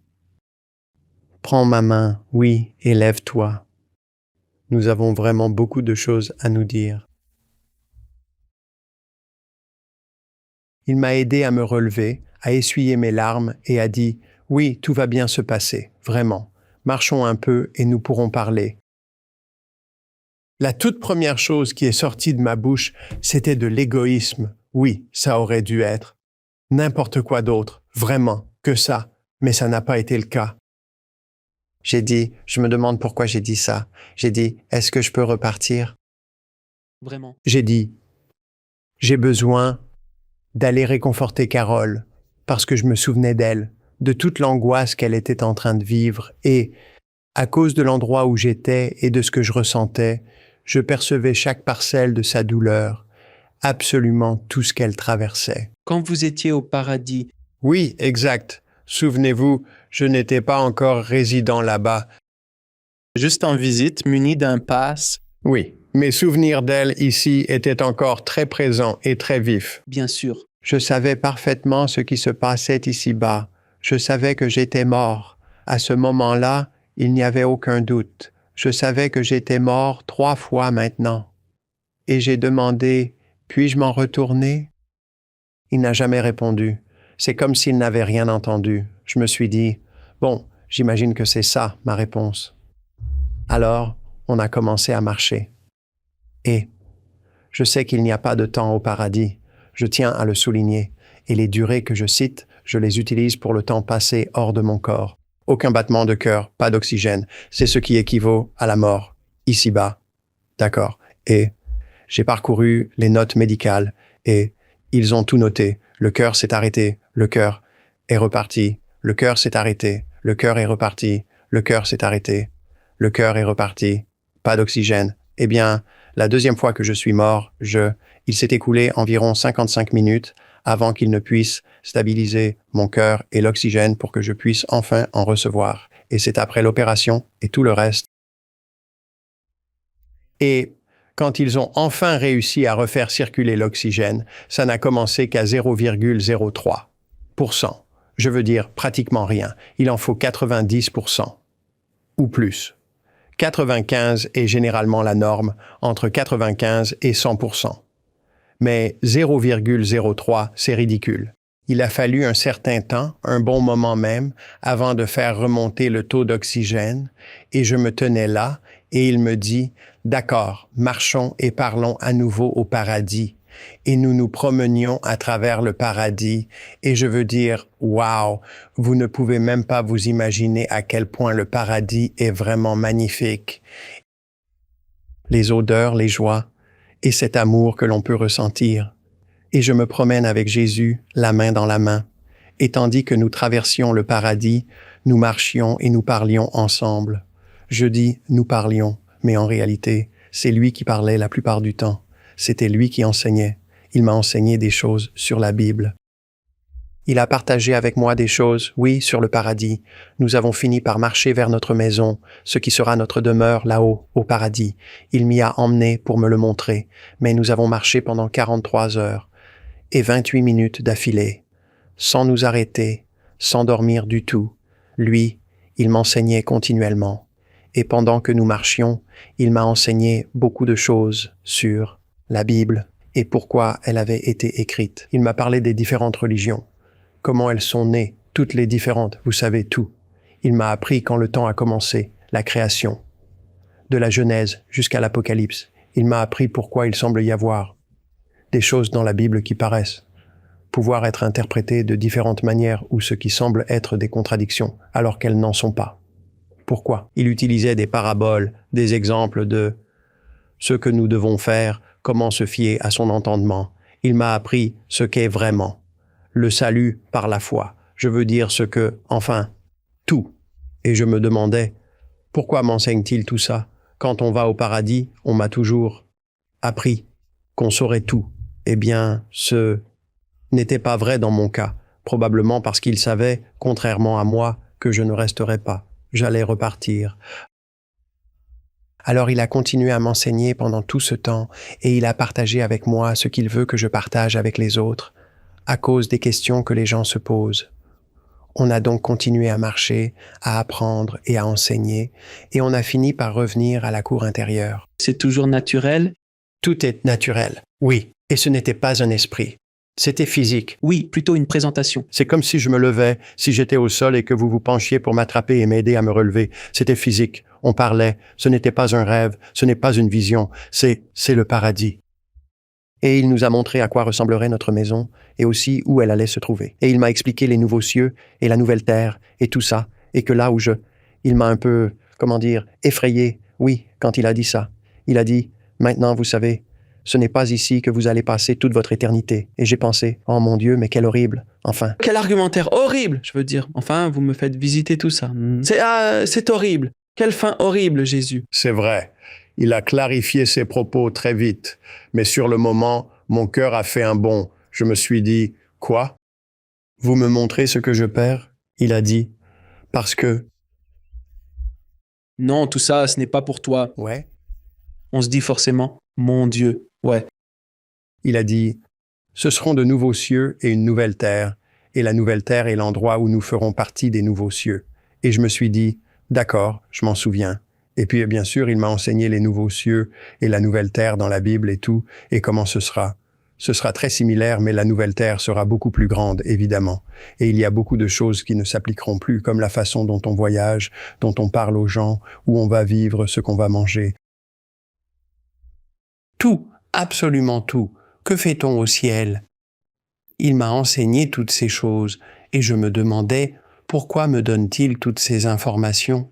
« Prends ma main, oui, et lève-toi. » Nous avons vraiment beaucoup de choses à nous dire. Il m'a aidé à me relever, à essuyer mes larmes et a dit « Oui, tout va bien se passer, vraiment. Marchons un peu et nous pourrons parler. » La toute première chose qui est sortie de ma bouche, c'était de l'égoïsme. Oui, ça aurait dû être. N'importe quoi d'autre, vraiment, que ça, mais ça n'a pas été le cas. J'ai dit, je me demande pourquoi j'ai dit ça. J'ai dit, est-ce que je peux repartir? Vraiment. J'ai dit, j'ai besoin d'aller réconforter Carole, parce que je me souvenais d'elle, de toute l'angoisse qu'elle était en train de vivre, et, à cause de l'endroit où j'étais et de ce que je ressentais, je percevais chaque parcelle de sa douleur, absolument tout ce qu'elle traversait. Quand vous étiez au paradis, Oui, exact. Souvenez-vous, je n'étais pas encore résident là-bas. juste en visite, muni d'un pass, Oui, mes souvenirs d'elle ici étaient encore très présents et très vifs. bien sûr. Je savais parfaitement ce qui se passait ici-bas. Je savais que j'étais mort. À ce moment-là, il n'y avait aucun doute. Je savais que j'étais mort 3 fois maintenant. Et j'ai demandé, puis-je m'en retourner? Il n'a jamais répondu. C'est comme s'il n'avait rien entendu. Je me suis dit, bon, j'imagine que c'est ça, ma réponse. Alors, on a commencé à marcher. Et je sais qu'il n'y a pas de temps au paradis. Je tiens à le souligner. Et les durées que je cite, je les utilise pour le temps passé hors de mon corps. Aucun battement de cœur, pas d'oxygène. C'est ce qui équivaut à la mort, ici-bas. D'accord. Et j'ai parcouru les notes médicales et ils ont tout noté. Le cœur s'est arrêté, le cœur est reparti, le cœur s'est arrêté, le cœur est reparti, le cœur s'est arrêté, le cœur est reparti. Pas d'oxygène. Eh bien, la deuxième fois que je suis mort, il s'est écoulé environ 55 minutes avant qu'il ne puisse stabiliser mon cœur et l'oxygène pour que je puisse enfin en recevoir. Et c'est après l'opération et tout le reste. Et quand ils ont enfin réussi à refaire circuler l'oxygène, ça n'a commencé qu'à 0,03%. Je veux dire pratiquement rien. Il en faut 90% ou plus. 95 est généralement la norme, entre 95 et 100%. Mais 0,03, c'est ridicule. Il a fallu un certain temps, un bon moment même, avant de faire remonter le taux d'oxygène, et je me tenais là, et il me dit, « D'accord, marchons et parlons à nouveau au paradis. » Et nous nous promenions à travers le paradis, et je veux dire, « Wow, vous ne pouvez même pas vous imaginer à quel point le paradis est vraiment magnifique. » Les odeurs, les joies, et cet amour que l'on peut ressentir. Et je me promène avec Jésus, la main dans la main. Et tandis que nous traversions le paradis, nous marchions et nous parlions ensemble. Je dis « nous parlions », mais en réalité, c'est lui qui parlait la plupart du temps. C'était lui qui enseignait. Il m'a enseigné des choses sur la Bible. Il a partagé avec moi des choses, oui, sur le paradis. Nous avons fini par marcher vers notre maison, ce qui sera notre demeure là-haut, au paradis. Il m'y a emmené pour me le montrer, mais nous avons marché pendant 43 heures et 28 minutes d'affilée, sans nous arrêter, sans dormir du tout. Lui, il m'enseignait continuellement. Et pendant que nous marchions, il m'a enseigné beaucoup de choses sur la Bible et pourquoi elle avait été écrite. Il m'a parlé des différentes religions, comment elles sont nées, toutes les différentes, vous savez tout. Il m'a appris quand le temps a commencé, la création, de la Genèse jusqu'à l'Apocalypse. Il m'a appris pourquoi il semble y avoir des choses dans la Bible qui paraissent pouvoir être interprétées de différentes manières ou ce qui semble être des contradictions, alors qu'elles n'en sont pas. Pourquoi? Il utilisait des paraboles, des exemples de ce que nous devons faire, comment se fier à son entendement. Il m'a appris ce qu'est vraiment le salut par la foi. Je veux dire ce que, enfin, tout. Et je me demandais, pourquoi m'enseigne-t-il tout ça? Quand on va au paradis, on m'a toujours appris qu'on saurait tout. Eh bien, ce n'était pas vrai dans mon cas, probablement parce qu'il savait, contrairement à moi, que je ne resterais pas. J'allais repartir. Alors il a continué à m'enseigner pendant tout ce temps et il a partagé avec moi ce qu'il veut que je partage avec les autres, à cause des questions que les gens se posent. On a donc continué à marcher, à apprendre et à enseigner, et on a fini par revenir à la cour intérieure. C'est toujours naturel? Tout est naturel, oui, et ce n'était pas un esprit. C'était physique. Oui, plutôt une présentation. C'est comme si je me levais, si j'étais au sol et que vous vous penchiez pour m'attraper et m'aider à me relever. C'était physique. On parlait. Ce n'était pas un rêve. Ce n'est pas une vision. C'est le paradis. Et il nous a montré à quoi ressemblerait notre maison et aussi où elle allait se trouver. Et il m'a expliqué les nouveaux cieux et la nouvelle terre et tout ça. Et que là où il m'a un peu, effrayé. Oui, quand il a dit ça. Il a dit, maintenant vous savez, ce n'est pas ici que vous allez passer toute votre éternité. Et j'ai pensé, oh mon Dieu, mais quel horrible, enfin. Quel argumentaire horrible, je veux dire. Enfin, vous me faites visiter tout ça. C'est horrible. Quelle fin horrible, Jésus. C'est vrai. Il a clarifié ses propos très vite. Mais sur le moment, mon cœur a fait un bond. Je me suis dit, quoi? Vous me montrez ce que je perds? Il a dit, parce que... Non, tout ça, ce n'est pas pour toi. Ouais. On se dit forcément, mon Dieu, ouais. Il a dit, ce seront de nouveaux cieux et une nouvelle terre, et la nouvelle terre est l'endroit où nous ferons partie des nouveaux cieux. Et je me suis dit, d'accord, je m'en souviens. Et puis, bien sûr, il m'a enseigné les nouveaux cieux et la nouvelle terre dans la Bible et tout, et comment ce sera. Ce sera très similaire, mais la nouvelle terre sera beaucoup plus grande, évidemment. Et il y a beaucoup de choses qui ne s'appliqueront plus, comme la façon dont on voyage, dont on parle aux gens, où on va vivre, ce qu'on va manger. Tout, absolument tout. Que fait-on au ciel? Il m'a enseigné toutes ces choses, et je me demandais, pourquoi me donne-t-il toutes ces informations?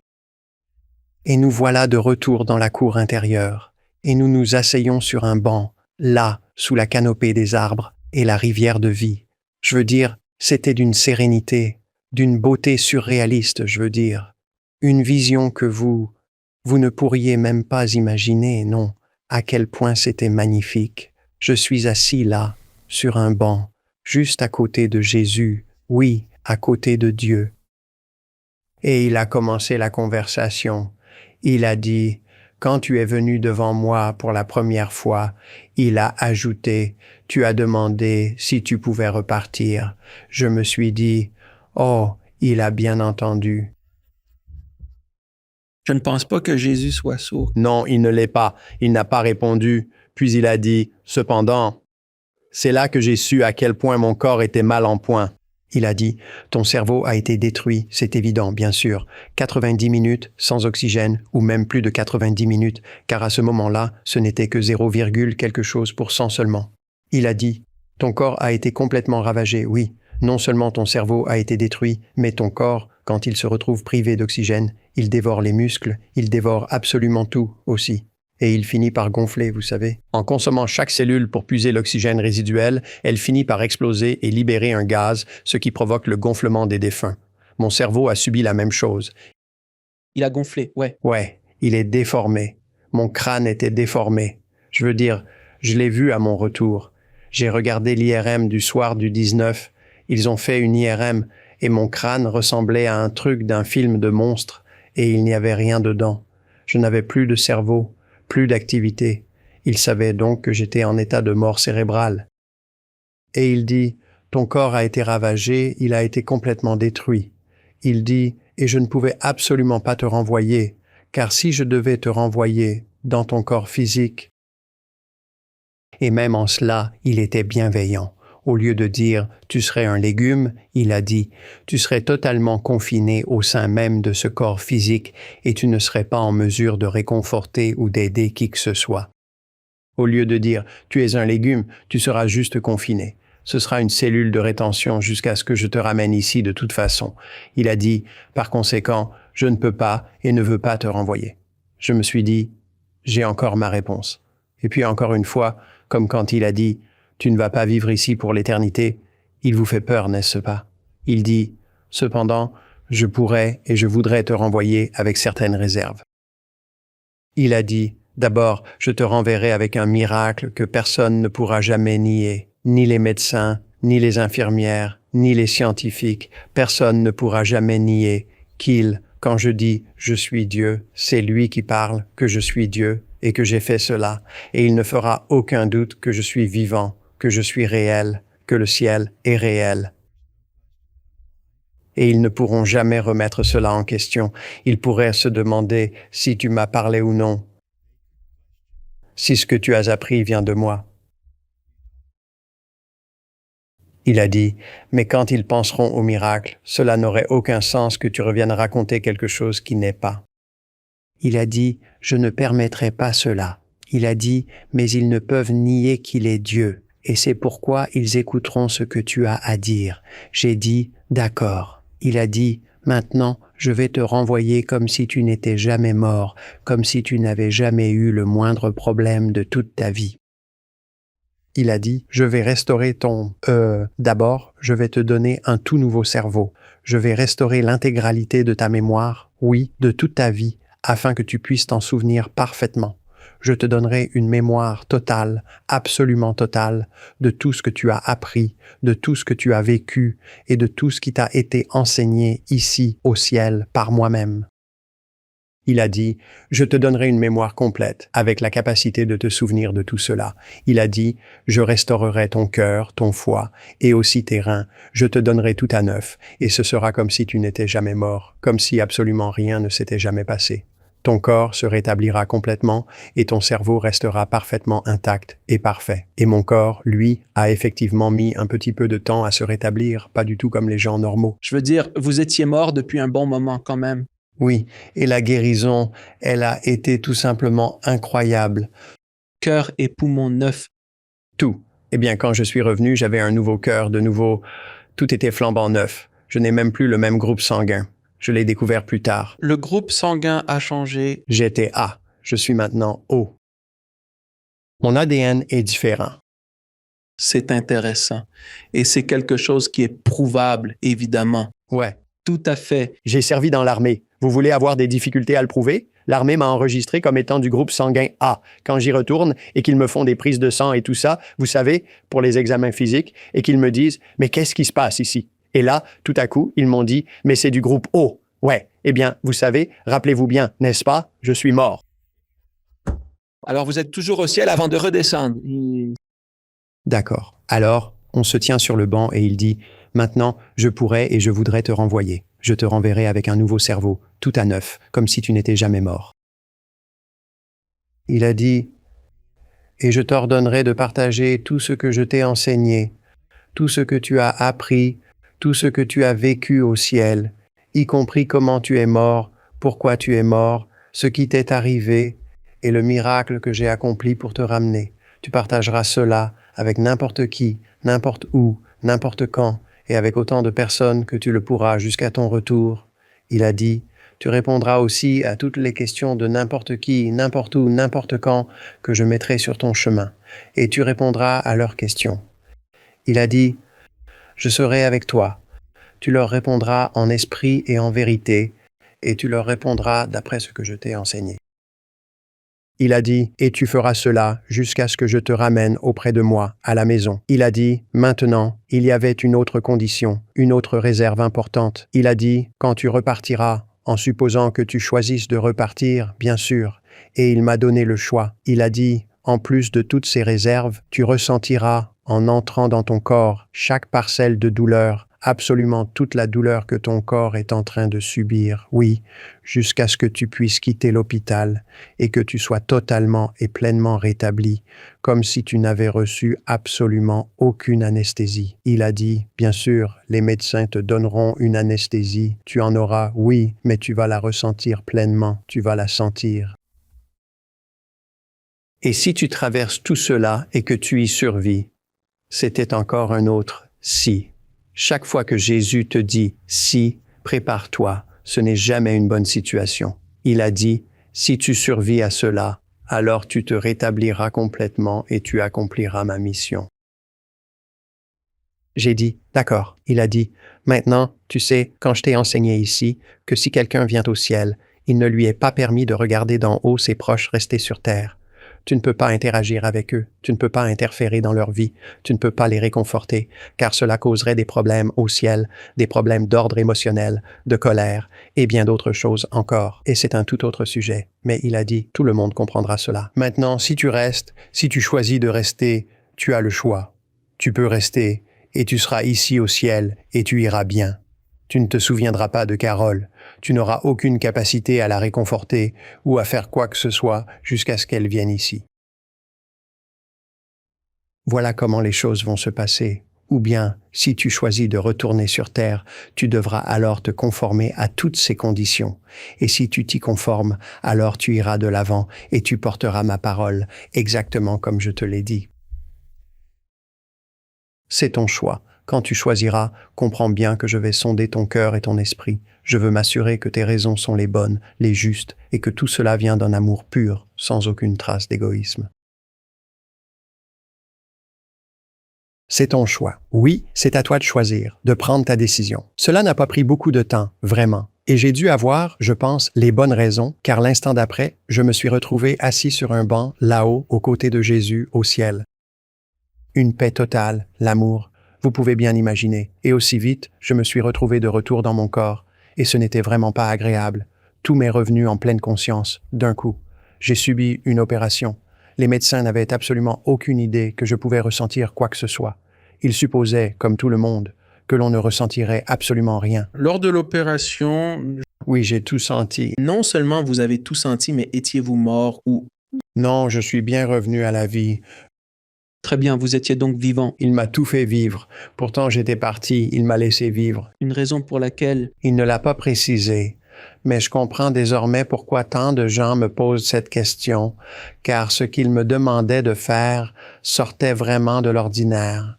Et nous voilà de retour dans la cour intérieure, et nous nous asseyons sur un banc, là, sous la canopée des arbres et la rivière de vie. Je veux dire, c'était d'une sérénité, d'une beauté surréaliste, je veux dire. Une vision que vous ne pourriez même pas imaginer, non, à quel point c'était magnifique. Je suis assis là, sur un banc, juste à côté de Jésus, oui, à côté de Dieu. Et il a commencé la conversation. Il a dit, quand tu es venu devant moi pour la première fois, il a ajouté, tu as demandé si tu pouvais repartir. Je me suis dit, oh, il a bien entendu. Je ne pense pas que Jésus soit sourd. Non, il ne l'est pas. Il n'a pas répondu. Puis il a dit, cependant, c'est là que j'ai su à quel point mon corps était mal en point. Il a dit, ton cerveau a été détruit, c'est évident, bien sûr. 90 minutes sans oxygène, ou même plus de 90 minutes, car à ce moment-là, ce n'était que 0, quelque chose pour cent seulement. Il a dit, ton corps a été complètement ravagé, oui. Non seulement ton cerveau a été détruit, mais ton corps, quand il se retrouve privé d'oxygène, il dévore les muscles, il dévore absolument tout aussi. Et il finit par gonfler, vous savez. En consommant chaque cellule pour puiser l'oxygène résiduel, elle finit par exploser et libérer un gaz, ce qui provoque le gonflement des défunts. Mon cerveau a subi la même chose. Il a gonflé, ouais. Ouais, il est déformé. Mon crâne était déformé. Je veux dire, je l'ai vu à mon retour. J'ai regardé l'IRM du soir du 19. Ils ont fait une IRM et mon crâne ressemblait à un truc d'un film de monstre et il n'y avait rien dedans. Je n'avais plus de cerveau. Plus d'activité. Il savait donc que j'étais en état de mort cérébrale. Et il dit, ton corps a été ravagé, il a été complètement détruit. Il dit, et je ne pouvais absolument pas te renvoyer, car si je devais te renvoyer dans ton corps physique, et même en cela, il était bienveillant. Au lieu de dire « tu serais un légume », il a dit « tu serais totalement confiné au sein même de ce corps physique et tu ne serais pas en mesure de réconforter ou d'aider qui que ce soit. » Au lieu de dire « tu es un légume, tu seras juste confiné. Ce sera une cellule de rétention jusqu'à ce que je te ramène ici de toute façon. » Il a dit « par conséquent, je ne peux pas et ne veux pas te renvoyer. » Je me suis dit « j'ai encore ma réponse. » Et puis encore une fois, comme quand il a dit « tu ne vas pas vivre ici pour l'éternité », il vous fait peur, n'est-ce pas? Il dit « cependant, je pourrais et je voudrais te renvoyer avec certaines réserves. » Il a dit « d'abord, je te renverrai avec un miracle que personne ne pourra jamais nier, ni les médecins, ni les infirmières, ni les scientifiques, personne ne pourra jamais nier qu'il, Quand je dis « je suis Dieu », c'est lui qui parle que je suis Dieu et que j'ai fait cela, et il ne fera aucun doute que je suis vivant, que je suis réel, que le ciel est réel. Et ils ne pourront jamais remettre cela en question. Ils pourraient se demander si tu m'as parlé ou non, si ce que tu as appris vient de moi. Il a dit, mais quand ils penseront au miracle, cela n'aurait aucun sens que tu reviennes raconter quelque chose qui n'est pas. Il a dit, je ne permettrai pas cela. Il a dit, mais ils ne peuvent nier qu'il est Dieu, et c'est pourquoi ils écouteront ce que tu as à dire. J'ai dit, d'accord. Il a dit, maintenant, je vais te renvoyer comme si tu n'étais jamais mort, comme si tu n'avais jamais eu le moindre problème de toute ta vie. Il a dit, je vais restaurer d'abord, je vais te donner un tout nouveau cerveau. Je vais restaurer l'intégralité de ta mémoire, oui, de toute ta vie, afin que tu puisses t'en souvenir parfaitement. Je te donnerai une mémoire totale, absolument totale, de tout ce que tu as appris, de tout ce que tu as vécu et de tout ce qui t'a été enseigné ici, au ciel, par moi-même. Il a dit, je te donnerai une mémoire complète, avec la capacité de te souvenir de tout cela. Il a dit, je restaurerai ton cœur, ton foie, et aussi tes reins. Je te donnerai tout à neuf, et ce sera comme si tu n'étais jamais mort, comme si absolument rien ne s'était jamais passé. Ton corps se rétablira complètement, et ton cerveau restera parfaitement intact et parfait. Et mon corps, lui, a effectivement mis un petit peu de temps à se rétablir, pas du tout comme les gens normaux. Je veux dire, vous étiez mort depuis un bon moment quand même. Oui, et la guérison, elle a été tout simplement incroyable. Cœur et poumons neufs. Tout. Eh bien, quand je suis revenu, j'avais un nouveau cœur, de nouveau. Tout était flambant neuf. Je n'ai même plus le même groupe sanguin. Je l'ai découvert plus tard. Le groupe sanguin a changé. J'étais A. Je suis maintenant O. Mon ADN est différent. C'est intéressant. Et c'est quelque chose qui est prouvable, évidemment. Ouais. Tout à fait. J'ai servi dans l'armée. Vous voulez avoir des difficultés à le prouver? L'armée m'a enregistré comme étant du groupe sanguin A. Quand j'y retourne et qu'ils me font des prises de sang et tout ça, vous savez, pour les examens physiques, et qu'ils me disent « Mais qu'est-ce qui se passe ici ?» Et là, tout à coup, ils m'ont dit « Mais c'est du groupe O. » Ouais, eh bien, vous savez, rappelez-vous bien, n'est-ce pas? Je suis mort. Alors, vous êtes toujours au ciel avant de redescendre. D'accord. Alors, on se tient sur le banc et il dit « Maintenant, je pourrais et je voudrais te renvoyer. Je te renverrai avec un nouveau cerveau, tout à neuf, comme si tu n'étais jamais mort. » Il a dit « Et je t'ordonnerai de partager tout ce que je t'ai enseigné, tout ce que tu as appris, tout ce que tu as vécu au ciel, y compris comment tu es mort, pourquoi tu es mort, ce qui t'est arrivé et le miracle que j'ai accompli pour te ramener. Tu partageras cela avec n'importe qui, n'importe où, n'importe quand, et avec autant de personnes que tu le pourras jusqu'à ton retour. » Il a dit, tu répondras aussi à toutes les questions de n'importe qui, n'importe où, n'importe quand, que je mettrai sur ton chemin, et tu répondras à leurs questions. Il a dit, je serai avec toi. Tu leur répondras en esprit et en vérité, et tu leur répondras d'après ce que je t'ai enseigné. Il a dit, et tu feras cela jusqu'à ce que je te ramène auprès de moi, à la maison. Il a dit, maintenant, il y avait une autre condition, une autre réserve importante. Il a dit, quand tu repartiras, en supposant que tu choisisses de repartir, bien sûr, et il m'a donné le choix. Il a dit, en plus de toutes ces réserves, tu ressentiras, en entrant dans ton corps, chaque parcelle de douleur, absolument toute la douleur que ton corps est en train de subir, oui, jusqu'à ce que tu puisses quitter l'hôpital et que tu sois totalement et pleinement rétabli, comme si tu n'avais reçu absolument aucune anesthésie. Il a dit, bien sûr, les médecins te donneront une anesthésie, tu en auras, oui, mais tu vas la ressentir pleinement, tu vas la sentir. Et si tu traverses tout cela et que tu y survis, c'était encore un autre « si ». Chaque fois que Jésus te dit « si », prépare-toi, ce n'est jamais une bonne situation. Il a dit « si tu survis à cela, alors tu te rétabliras complètement et tu accompliras ma mission. » J'ai dit « d'accord ». Il a dit « maintenant, tu sais, quand je t'ai enseigné ici, que si quelqu'un vient au ciel, il ne lui est pas permis de regarder d'en haut ses proches restés sur terre. Tu ne peux pas interagir avec eux, tu ne peux pas interférer dans leur vie, tu ne peux pas les réconforter, car cela causerait des problèmes au ciel, des problèmes d'ordre émotionnel, de colère, et bien d'autres choses encore. Et c'est un tout autre sujet. Mais il a dit, tout le monde comprendra cela. Maintenant, si tu restes, si tu choisis de rester, tu as le choix. Tu peux rester, et tu seras ici au ciel, et tu iras bien. Tu ne te souviendras pas de Carole, tu n'auras aucune capacité à la réconforter ou à faire quoi que ce soit jusqu'à ce qu'elle vienne ici. Voilà comment les choses vont se passer. Ou bien, si tu choisis de retourner sur Terre, tu devras alors te conformer à toutes ces conditions. Et si tu t'y conformes, alors tu iras de l'avant et tu porteras ma parole, exactement comme je te l'ai dit. C'est ton choix. Quand tu choisiras, comprends bien que je vais sonder ton cœur et ton esprit. Je veux m'assurer que tes raisons sont les bonnes, les justes, et que tout cela vient d'un amour pur, sans aucune trace d'égoïsme. C'est ton choix. Oui, c'est à toi de choisir, de prendre ta décision. Cela n'a pas pris beaucoup de temps, vraiment. Et j'ai dû avoir, je pense, les bonnes raisons, car l'instant d'après, je me suis retrouvé assis sur un banc, là-haut, aux côtés de Jésus, au ciel. Une paix totale, l'amour. Vous pouvez bien imaginer. Et aussi vite, je me suis retrouvé de retour dans mon corps. Et ce n'était vraiment pas agréable. Tout m'est revenu en pleine conscience, d'un coup. J'ai subi une opération. Les médecins n'avaient absolument aucune idée que je pouvais ressentir quoi que ce soit. Ils supposaient, comme tout le monde, que l'on ne ressentirait absolument rien. Lors de l'opération, Oui, j'ai tout senti. non seulement vous avez tout senti, mais étiez-vous mort ou... Non, je suis bien revenu à la vie. Très bien, vous étiez donc vivant. Il m'a tout fait vivre. Pourtant, j'étais parti, il m'a laissé vivre. Une raison pour laquelle... Il ne l'a pas précisé, mais je comprends désormais pourquoi tant de gens me posent cette question, car ce qu'il me demandait de faire sortait vraiment de l'ordinaire.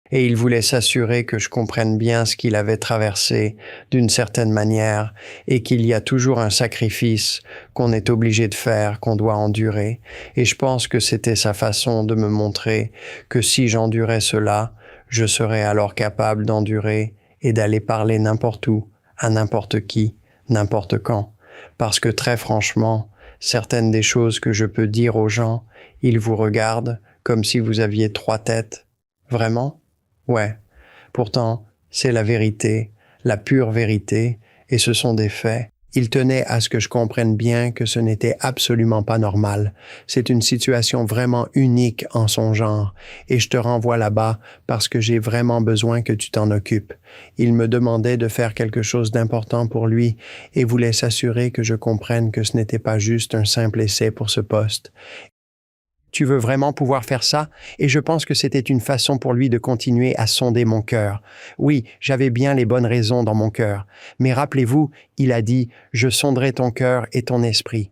Et il voulait s'assurer que je comprenne bien ce qu'il avait traversé d'une certaine manière et qu'il y a toujours un sacrifice qu'on est obligé de faire, qu'on doit endurer. Et je pense que c'était sa façon de me montrer que si j'endurais cela, je serais alors capable d'endurer et d'aller parler n'importe où, à n'importe qui, n'importe quand. Parce que très franchement, certaines des choses que je peux dire aux gens, ils vous regardent comme si vous aviez 3 têtes. Vraiment? Ouais. Pourtant, c'est la vérité, la pure vérité, et ce sont des faits. Il tenait à ce que je comprenne bien que ce n'était absolument pas normal. C'est une situation vraiment unique en son genre, et je te renvoie là-bas parce que j'ai vraiment besoin que tu t'en occupes. Il me demandait de faire quelque chose d'important pour lui et voulait s'assurer que je comprenne que ce n'était pas juste un simple essai pour ce poste. Tu veux vraiment pouvoir faire ça? Et je pense que c'était une façon pour lui de continuer à sonder mon cœur. Oui, j'avais bien les bonnes raisons dans mon cœur. Mais rappelez-vous, il a dit, « Je sonderai ton cœur et ton esprit. »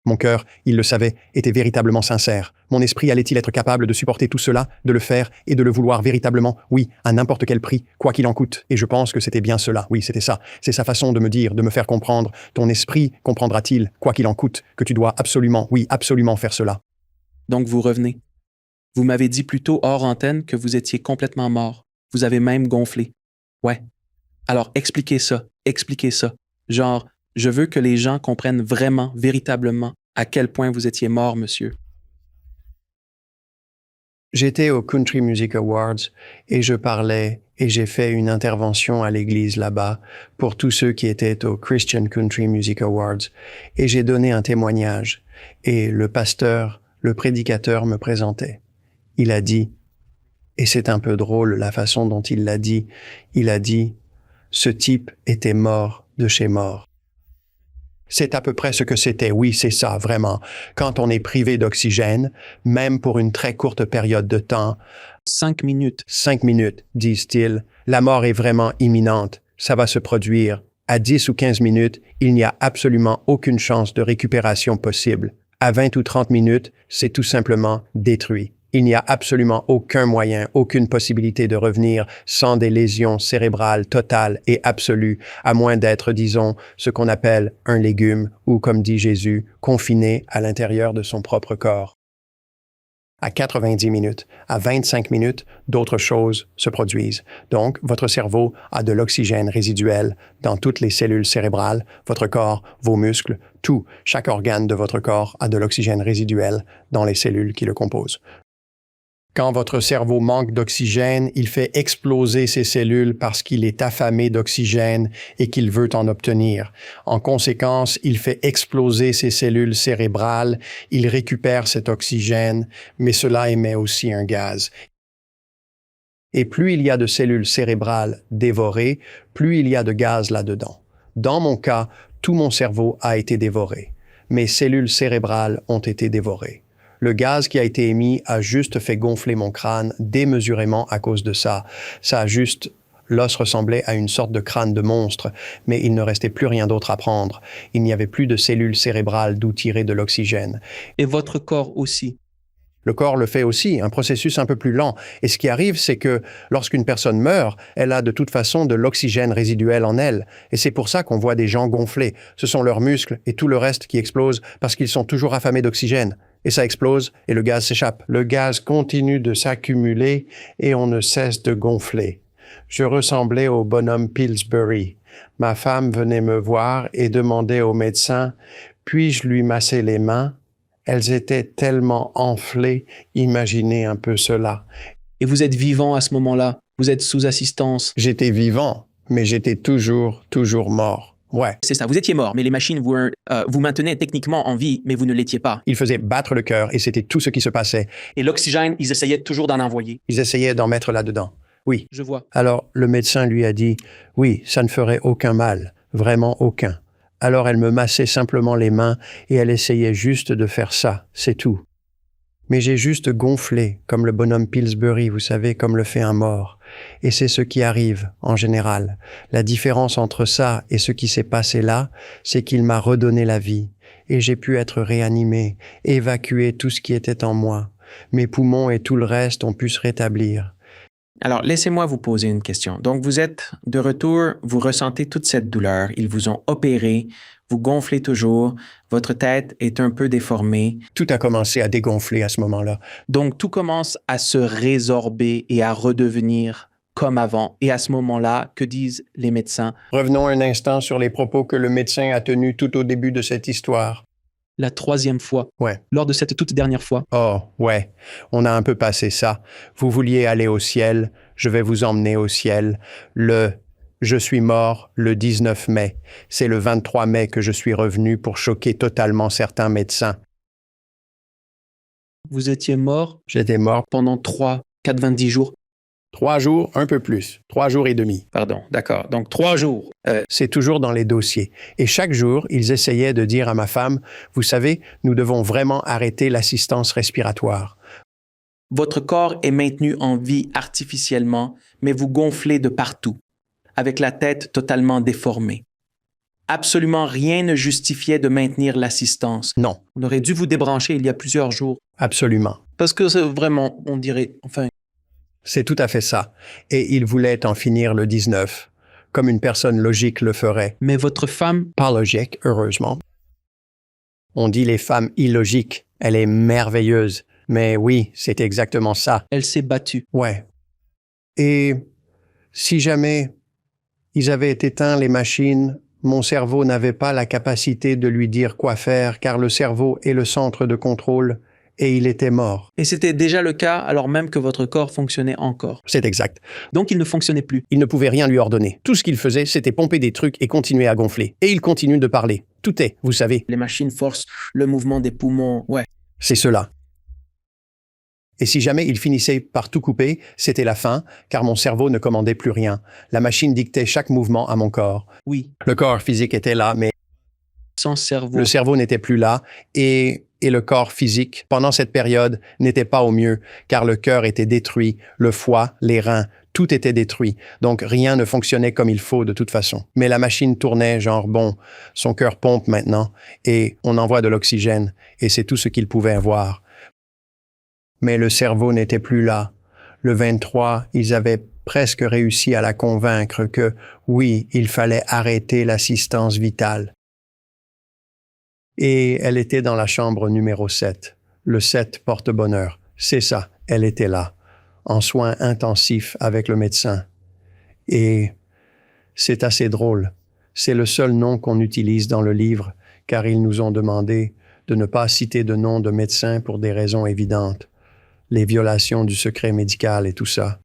Mon cœur, il le savait, était véritablement sincère. Mon esprit allait-il être capable de supporter tout cela, de le faire et de le vouloir véritablement? Oui, à n'importe quel prix, quoi qu'il en coûte. Et je pense que c'était bien cela. Oui, c'était ça. C'est sa façon de me dire, de me faire comprendre. Ton esprit comprendra-t-il, quoi qu'il en coûte, que tu dois absolument, oui, absolument faire cela. Donc vous revenez. Vous m'avez dit plus tôt hors antenne que vous étiez complètement mort. Vous avez même gonflé. Ouais. Alors expliquez ça. Genre, je veux que les gens comprennent vraiment, véritablement, à quel point vous étiez mort, monsieur. J'étais au Country Music Awards et je parlais et j'ai fait une intervention à l'église là-bas pour tous ceux qui étaient au Christian Country Music Awards et j'ai donné un témoignage et le pasteur, le prédicateur me présentait. Il a dit, et c'est un peu drôle la façon dont il a dit, ce type était mort de chez mort. C'est à peu près ce que c'était, oui, c'est ça, vraiment. Quand on est privé d'oxygène, même pour une très courte période de temps, 5 minutes. 5 minutes, disent-ils, la mort est vraiment imminente, ça va se produire. À 10 ou 15 minutes, il n'y a absolument aucune chance de récupération possible. À 20 ou 30 minutes, c'est tout simplement détruit. Il n'y a absolument aucun moyen, aucune possibilité de revenir sans des lésions cérébrales totales et absolues, à moins d'être, disons, ce qu'on appelle un légume ou, comme dit Jésus, confiné à l'intérieur de son propre corps. À 90 minutes, à 25 minutes, d'autres choses se produisent. Donc, votre cerveau a de l'oxygène résiduel dans toutes les cellules cérébrales, votre corps, vos muscles, tout, chaque organe de votre corps a de l'oxygène résiduel dans les cellules qui le composent. Quand votre cerveau manque d'oxygène, il fait exploser ses cellules parce qu'il est affamé d'oxygène et qu'il veut en obtenir. En conséquence, il fait exploser ses cellules cérébrales, il récupère cet oxygène, mais cela émet aussi un gaz. Et plus il y a de cellules cérébrales dévorées, plus il y a de gaz là-dedans. Dans mon cas, tout mon cerveau a été dévoré. Mes cellules cérébrales ont été dévorées. Le gaz qui a été émis a juste fait gonfler mon crâne démesurément à cause de ça. L'os ressemblait à une sorte de crâne de monstre, mais il ne restait plus rien d'autre à prendre. Il n'y avait plus de cellules cérébrales d'où tirer de l'oxygène. Et votre corps aussi. Le corps le fait aussi, un processus un peu plus lent. Et ce qui arrive, c'est que lorsqu'une personne meurt, elle a de toute façon de l'oxygène résiduel en elle. Et c'est pour ça qu'on voit des gens gonflés. Ce sont leurs muscles et tout le reste qui explose parce qu'ils sont toujours affamés d'oxygène. Et ça explose et le gaz s'échappe. Le gaz continue de s'accumuler et on ne cesse de gonfler. Je ressemblais au bonhomme Pillsbury. Ma femme venait me voir et demandait au médecin « Puis-je lui masser les mains ?» Elles étaient tellement enflées, imaginez un peu cela. Et vous êtes vivant à ce moment-là. Vous êtes sous assistance. J'étais vivant, mais j'étais toujours mort. Ouais. C'est ça, vous étiez mort, mais les machines vous maintenaient techniquement en vie, mais vous ne l'étiez pas. Ils faisaient battre le cœur et c'était tout ce qui se passait. Et l'oxygène, ils essayaient toujours d'en envoyer. Ils essayaient d'en mettre là-dedans. Oui. Je vois. Alors, le médecin lui a dit, oui, ça ne ferait aucun mal, vraiment aucun. Alors elle me massait simplement les mains et elle essayait juste de faire ça, c'est tout. Mais j'ai juste gonflé, comme le bonhomme Pillsbury, vous savez, comme le fait un mort. Et c'est ce qui arrive, en général. La différence entre ça et ce qui s'est passé là, c'est qu'il m'a redonné la vie. Et j'ai pu être réanimé, évacuer tout ce qui était en moi. Mes poumons et tout le reste ont pu se rétablir. Alors, laissez-moi vous poser une question. Donc, vous êtes de retour, vous ressentez toute cette douleur, ils vous ont opéré, vous gonflez toujours, votre tête est un peu déformée. Tout a commencé à dégonfler à ce moment-là. Donc, tout commence à se résorber et à redevenir comme avant. Et à ce moment-là, que disent les médecins? Revenons un instant sur les propos que le médecin a tenus tout au début de cette histoire. La 3e fois. Ouais. Lors de cette toute dernière fois. Oh, ouais, on a un peu passé ça. Vous vouliez aller au ciel, je vais vous emmener au ciel. Je suis mort le 19 mai. C'est le 23 mai que je suis revenu pour choquer totalement certains médecins. Vous étiez mort J'étais mort pendant 90 jours. 3 jours, un peu plus. 3 jours et demi. Pardon, d'accord. Donc, 3 jours. C'est toujours dans les dossiers. Et chaque jour, ils essayaient de dire à ma femme, vous savez, nous devons vraiment arrêter l'assistance respiratoire. Votre corps est maintenu en vie artificiellement, mais vous gonflez de partout, avec la tête totalement déformée. Absolument rien ne justifiait de maintenir l'assistance. Non, On aurait dû vous débrancher il y a plusieurs jours. absolument. Parce que c'est vraiment, on dirait, enfin... C'est tout à fait ça. Et ils voulaient en finir le 19, comme une personne logique le ferait. Mais votre femme, Pas logique, heureusement. On dit les femmes illogiques. Elle est merveilleuse. Mais oui, c'est exactement ça. elle s'est battue. Ouais. Et si jamais ils avaient éteint les machines, mon cerveau n'avait pas la capacité de lui dire quoi faire, car le cerveau est le centre de contrôle, et il était mort. Et c'était déjà le cas alors même que votre corps fonctionnait encore. C'est exact. Donc il ne fonctionnait plus. Il ne pouvait rien lui ordonner. Tout ce qu'il faisait, c'était pomper des trucs et continuer à gonfler. Et il continue de parler. Tout est, vous savez, Les machines forcent le mouvement des poumons. Ouais. c'est cela. Et si jamais il finissait par tout couper, c'était la fin, car mon cerveau ne commandait plus rien. La machine dictait chaque mouvement à mon corps. Oui, Le corps physique était là, mais sans cerveau. le cerveau n'était plus là, et le corps physique, pendant cette période, n'était pas au mieux, car le cœur était détruit, le foie, les reins, tout était détruit. Donc rien ne fonctionnait comme il faut de toute façon. Mais la machine tournait, genre, bon, son cœur pompe maintenant, et on envoie de l'oxygène, et c'est tout ce qu'il pouvait avoir. Mais le cerveau n'était plus là. Le 23, ils avaient presque réussi à la convaincre que, oui, il fallait arrêter l'assistance vitale. Et elle était dans la chambre numéro 7, le 7 porte-bonheur. C'est ça, elle était là, en soins intensifs avec le médecin. Et c'est assez drôle. C'est le seul nom qu'on utilise dans le livre, car ils nous ont demandé de ne pas citer de nom de médecin pour des raisons évidentes, les violations du secret médical et tout ça.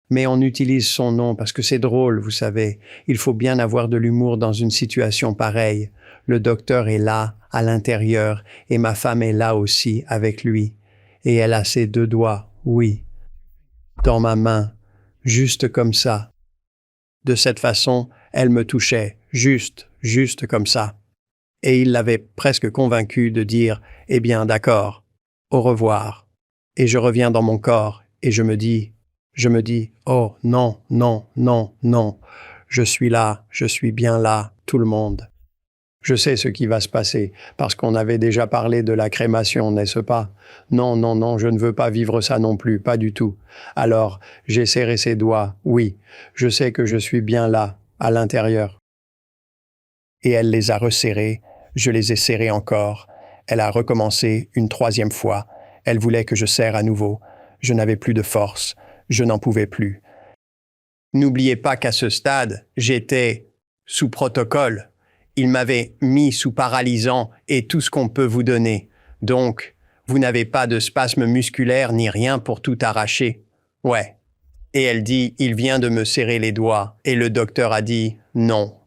Mais on utilise son nom parce que c'est drôle, vous savez. Il faut bien avoir de l'humour dans une situation pareille. Le docteur est là, à l'intérieur, et ma femme est là aussi, avec lui. Et elle a ses 2 doigts, oui, dans ma main, juste comme ça. De cette façon, elle me touchait, juste comme ça. Et il l'avait presque convaincu de dire « Eh bien, d'accord, au revoir ». Et je reviens dans mon corps, et je me dis « Oh, non, non, non, non, je suis là, je suis bien là, tout le monde ». Je sais ce qui va se passer, parce qu'on avait déjà parlé de la crémation, n'est-ce pas? Non, non, non, je ne veux pas vivre ça non plus, pas du tout. Alors, j'ai serré ses doigts, oui, je sais que je suis bien là, à l'intérieur. Et elle les a resserrés, je les ai serrés encore. Elle a recommencé une 3e fois. Elle voulait que je serre à nouveau. Je n'avais plus de force, je n'en pouvais plus. N'oubliez pas qu'à ce stade, j'étais sous protocole. Il m'avait mis sous paralysant et tout ce qu'on peut vous donner. Donc, vous n'avez pas de spasme musculaire ni rien pour tout arracher. Ouais. Et elle dit, il vient de me serrer les doigts. Et le docteur a dit, non.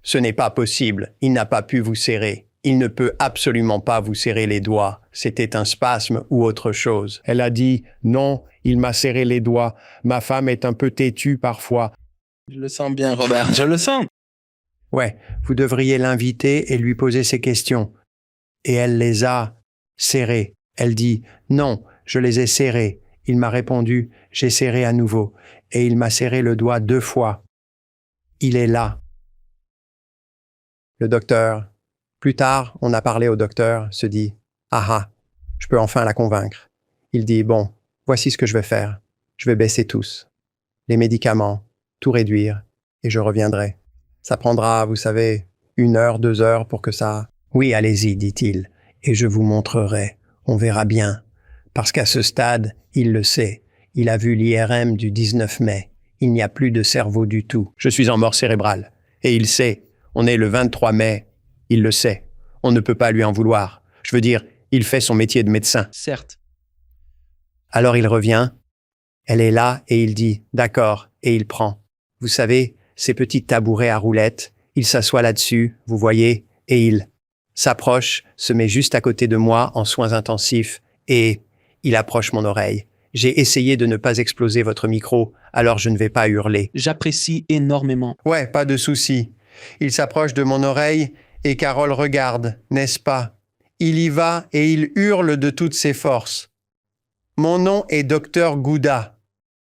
Ce n'est pas possible. Il n'a pas pu vous serrer. Il ne peut absolument pas vous serrer les doigts. C'était un spasme ou autre chose. Elle a dit « Non, il m'a serré les doigts. Ma femme est un peu têtue parfois. Je le sens bien, Robert, je le sens. Ouais, vous devriez l'inviter et lui poser ces questions. Et elle les a serrés. Elle dit « Non, je les ai serrés. » Il m'a répondu « J'ai serré à nouveau. » Et il m'a serré le doigt 2 fois. Il est là. Le docteur, plus tard, on a parlé au docteur, se dit « Ah ah, je peux enfin la convaincre. » Il dit « Bon, voici ce que je vais faire. Je vais baisser tous. Les médicaments, tout réduire, et je reviendrai. Ça prendra, vous savez, 1 heure, 2 heures pour que ça... » « Oui, allez-y, dit-il, et je vous montrerai. On verra bien. Parce qu'à ce stade, il le sait. Il a vu l'IRM du 19 mai. Il n'y a plus de cerveau du tout. Je suis en mort cérébrale. Et il sait. On est le 23 mai. Il le sait. On ne peut pas lui en vouloir. Je veux dire, il fait son métier de médecin. Certes. Alors il revient. Elle est là et il dit « D'accord » et il prend. Vous savez, ces petits tabourets à roulettes, il s'assoit là-dessus, vous voyez, et il s'approche, se met juste à côté de moi en soins intensifs et il approche mon oreille. J'ai essayé de ne pas exploser votre micro, alors je ne vais pas hurler. J'apprécie énormément. Ouais, pas de souci. Il s'approche de mon oreille et Carole regarde, n'est-ce pas? Il y va et il hurle de toutes ses forces. Mon nom est Docteur Gouda,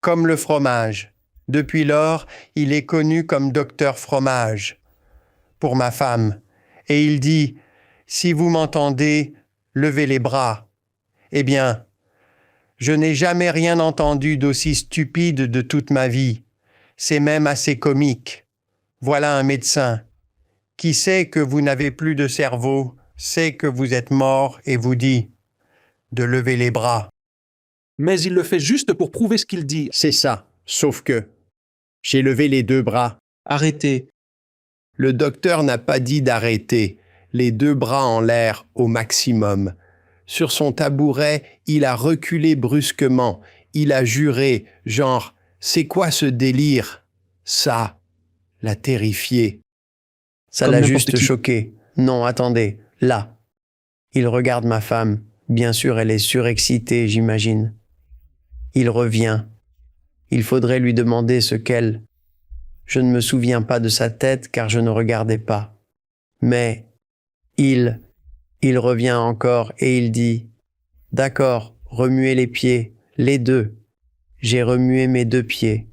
comme le fromage. Depuis lors, il est connu comme Docteur Fromage, pour ma femme. Et il dit, si vous m'entendez, levez les bras. Eh bien, je n'ai jamais rien entendu d'aussi stupide de toute ma vie. C'est même assez comique. Voilà un médecin qui sait que vous n'avez plus de cerveau, sait que vous êtes mort et vous dit de lever les bras. Mais il le fait juste pour prouver ce qu'il dit. C'est ça, sauf que j'ai levé les 2 bras. Arrêtez. Le docteur n'a pas dit d'arrêter, les 2 bras en l'air au maximum. Sur son tabouret, il a reculé brusquement. Il a juré, genre, c'est quoi ce délire? Ça l'a terrifié. Ça Comme l'a n'importe juste qui. choqué. Non, attendez, là. Il regarde ma femme. Bien sûr, elle est surexcitée, j'imagine. Il revient. Il faudrait lui demander ce qu'elle... Je ne me souviens pas de sa tête car je ne regardais pas. Mais il revient encore et il dit « D'accord, remuez les pieds, les 2. » J'ai remué mes 2 pieds.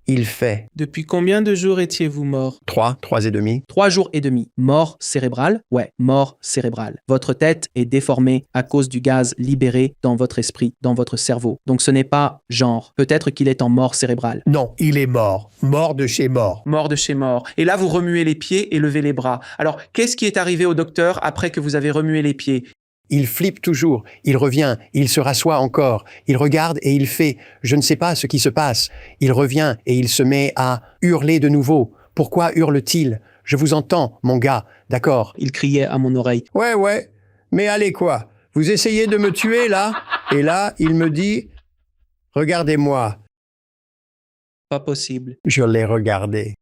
Il fait Depuis combien de jours étiez-vous mort? 3 et demi. 3 jours et demi. Mort cérébrale? Ouais, mort cérébrale. Votre tête est déformée à cause du gaz libéré dans votre esprit, dans votre cerveau. Donc ce n'est pas genre. Peut-être qu'il est en mort cérébrale. Non, il est mort. Mort de chez mort. Mort de chez mort. Et là, vous remuez les pieds et levez les bras. Alors, qu'est-ce qui est arrivé au docteur après que vous avez remué les pieds? Il flippe toujours. Il revient. Il se rassoit encore. Il regarde et il fait « Je ne sais pas ce qui se passe ». Il revient et il se met à hurler de nouveau. Pourquoi hurle-t-il? Je vous entends, mon gars. D'accord. Il criait à mon oreille. Ouais. Mais allez quoi? Vous essayez de me tuer là? Et là, il me dit, regardez-moi. Pas possible. Je l'ai regardé.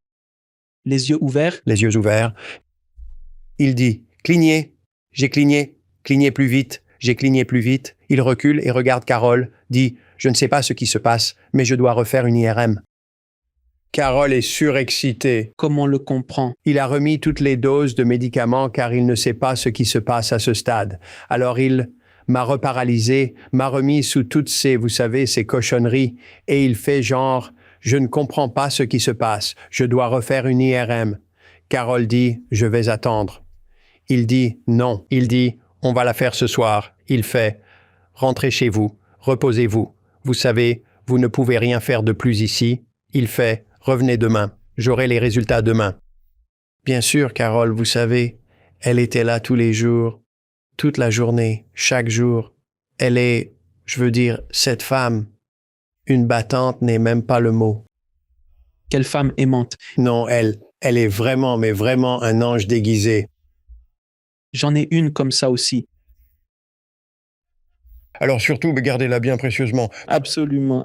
Les yeux ouverts. Les yeux ouverts. Il dit, clignez. J'ai cligné. Clignez plus vite. J'ai cligné plus vite. Il recule et regarde Carole. Dit, je ne sais pas ce qui se passe, mais je dois refaire une IRM. Carole est surexcité. Comme on le comprend. Il a remis toutes les doses de médicaments car il ne sait pas ce qui se passe à ce stade. Alors il m'a reparalysé, m'a remis sous toutes ces, vous savez, ces cochonneries, et il fait genre, je ne comprends pas ce qui se passe, je dois refaire une IRM. Carole dit, je vais attendre. Il dit, non. Il dit, on va la faire ce soir. Il fait, rentrez chez vous, reposez-vous. Vous savez, vous ne pouvez rien faire de plus ici. Il fait, revenez demain, j'aurai les résultats demain. Bien sûr, Carole, vous savez, elle était là tous les jours, toute la journée, chaque jour. Elle est, je veux dire, cette femme. Une battante n'est même pas le mot. Quelle femme aimante. Non, elle est vraiment, mais vraiment un ange déguisé. J'en ai une comme ça aussi. Alors surtout, gardez-la bien précieusement. Absolument.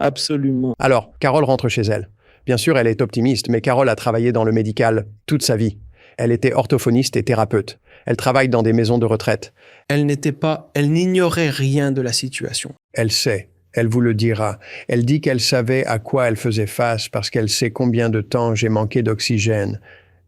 Alors, Carole rentre chez elle. Bien sûr, elle est optimiste, mais Carole a travaillé dans le médical toute sa vie. Elle était orthophoniste et thérapeute. Elle travaille dans des maisons de retraite. Elle n'ignorait rien de la situation. Elle sait, elle vous le dira. Elle dit qu'elle savait à quoi elle faisait face parce qu'elle sait combien de temps j'ai manqué d'oxygène.